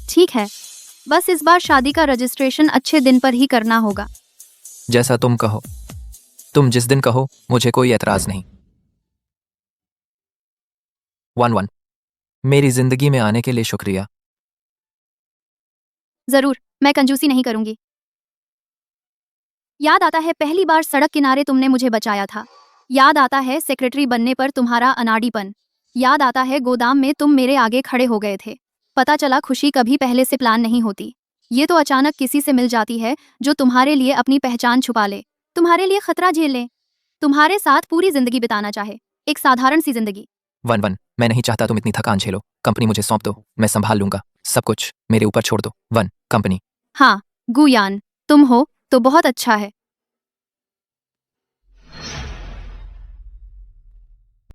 ठीक है, बस इस बार शादी का रजिस्ट्रेशन अच्छे दिन पर ही करना होगा। जैसा तुम कहो। तुम जिस दिन कहो, मुझे कोई एतराज नहीं। वन वन, मेरी जिंदगी में आने के लिए शुक्रिया। जरूर, मैं कंजूसी नहीं करूंगी। याद आता है पहली बार सड़क किनारे तुमने मुझे बचाया था। याद आता है सेक्रेटरी बनने पर तुम्हारा अनाड़ीपन। याद आता है गोदाम में तुम मेरे आगे खड़े हो गए थे। पता चला खुशी कभी पहले से प्लान नहीं होती। ये तो अचानक किसी से मिल जाती है जो तुम्हारे लिए अपनी पहचान छुपा ले, तुम्हारे लिए खतरा झेल ले, तुम्हारे साथ पूरी जिंदगी बिताना चाहे, एक साधारण सी जिंदगी। वन वन, मैं नहीं चाहता तुम इतनी थकान झेलो। कंपनी मुझे सौंप दो, मैं संभाल लूंगा। सब कुछ मेरे ऊपर छोड़ दो। One company. हाँ, गुयान, तुम हो तो बहुत अच्छा है।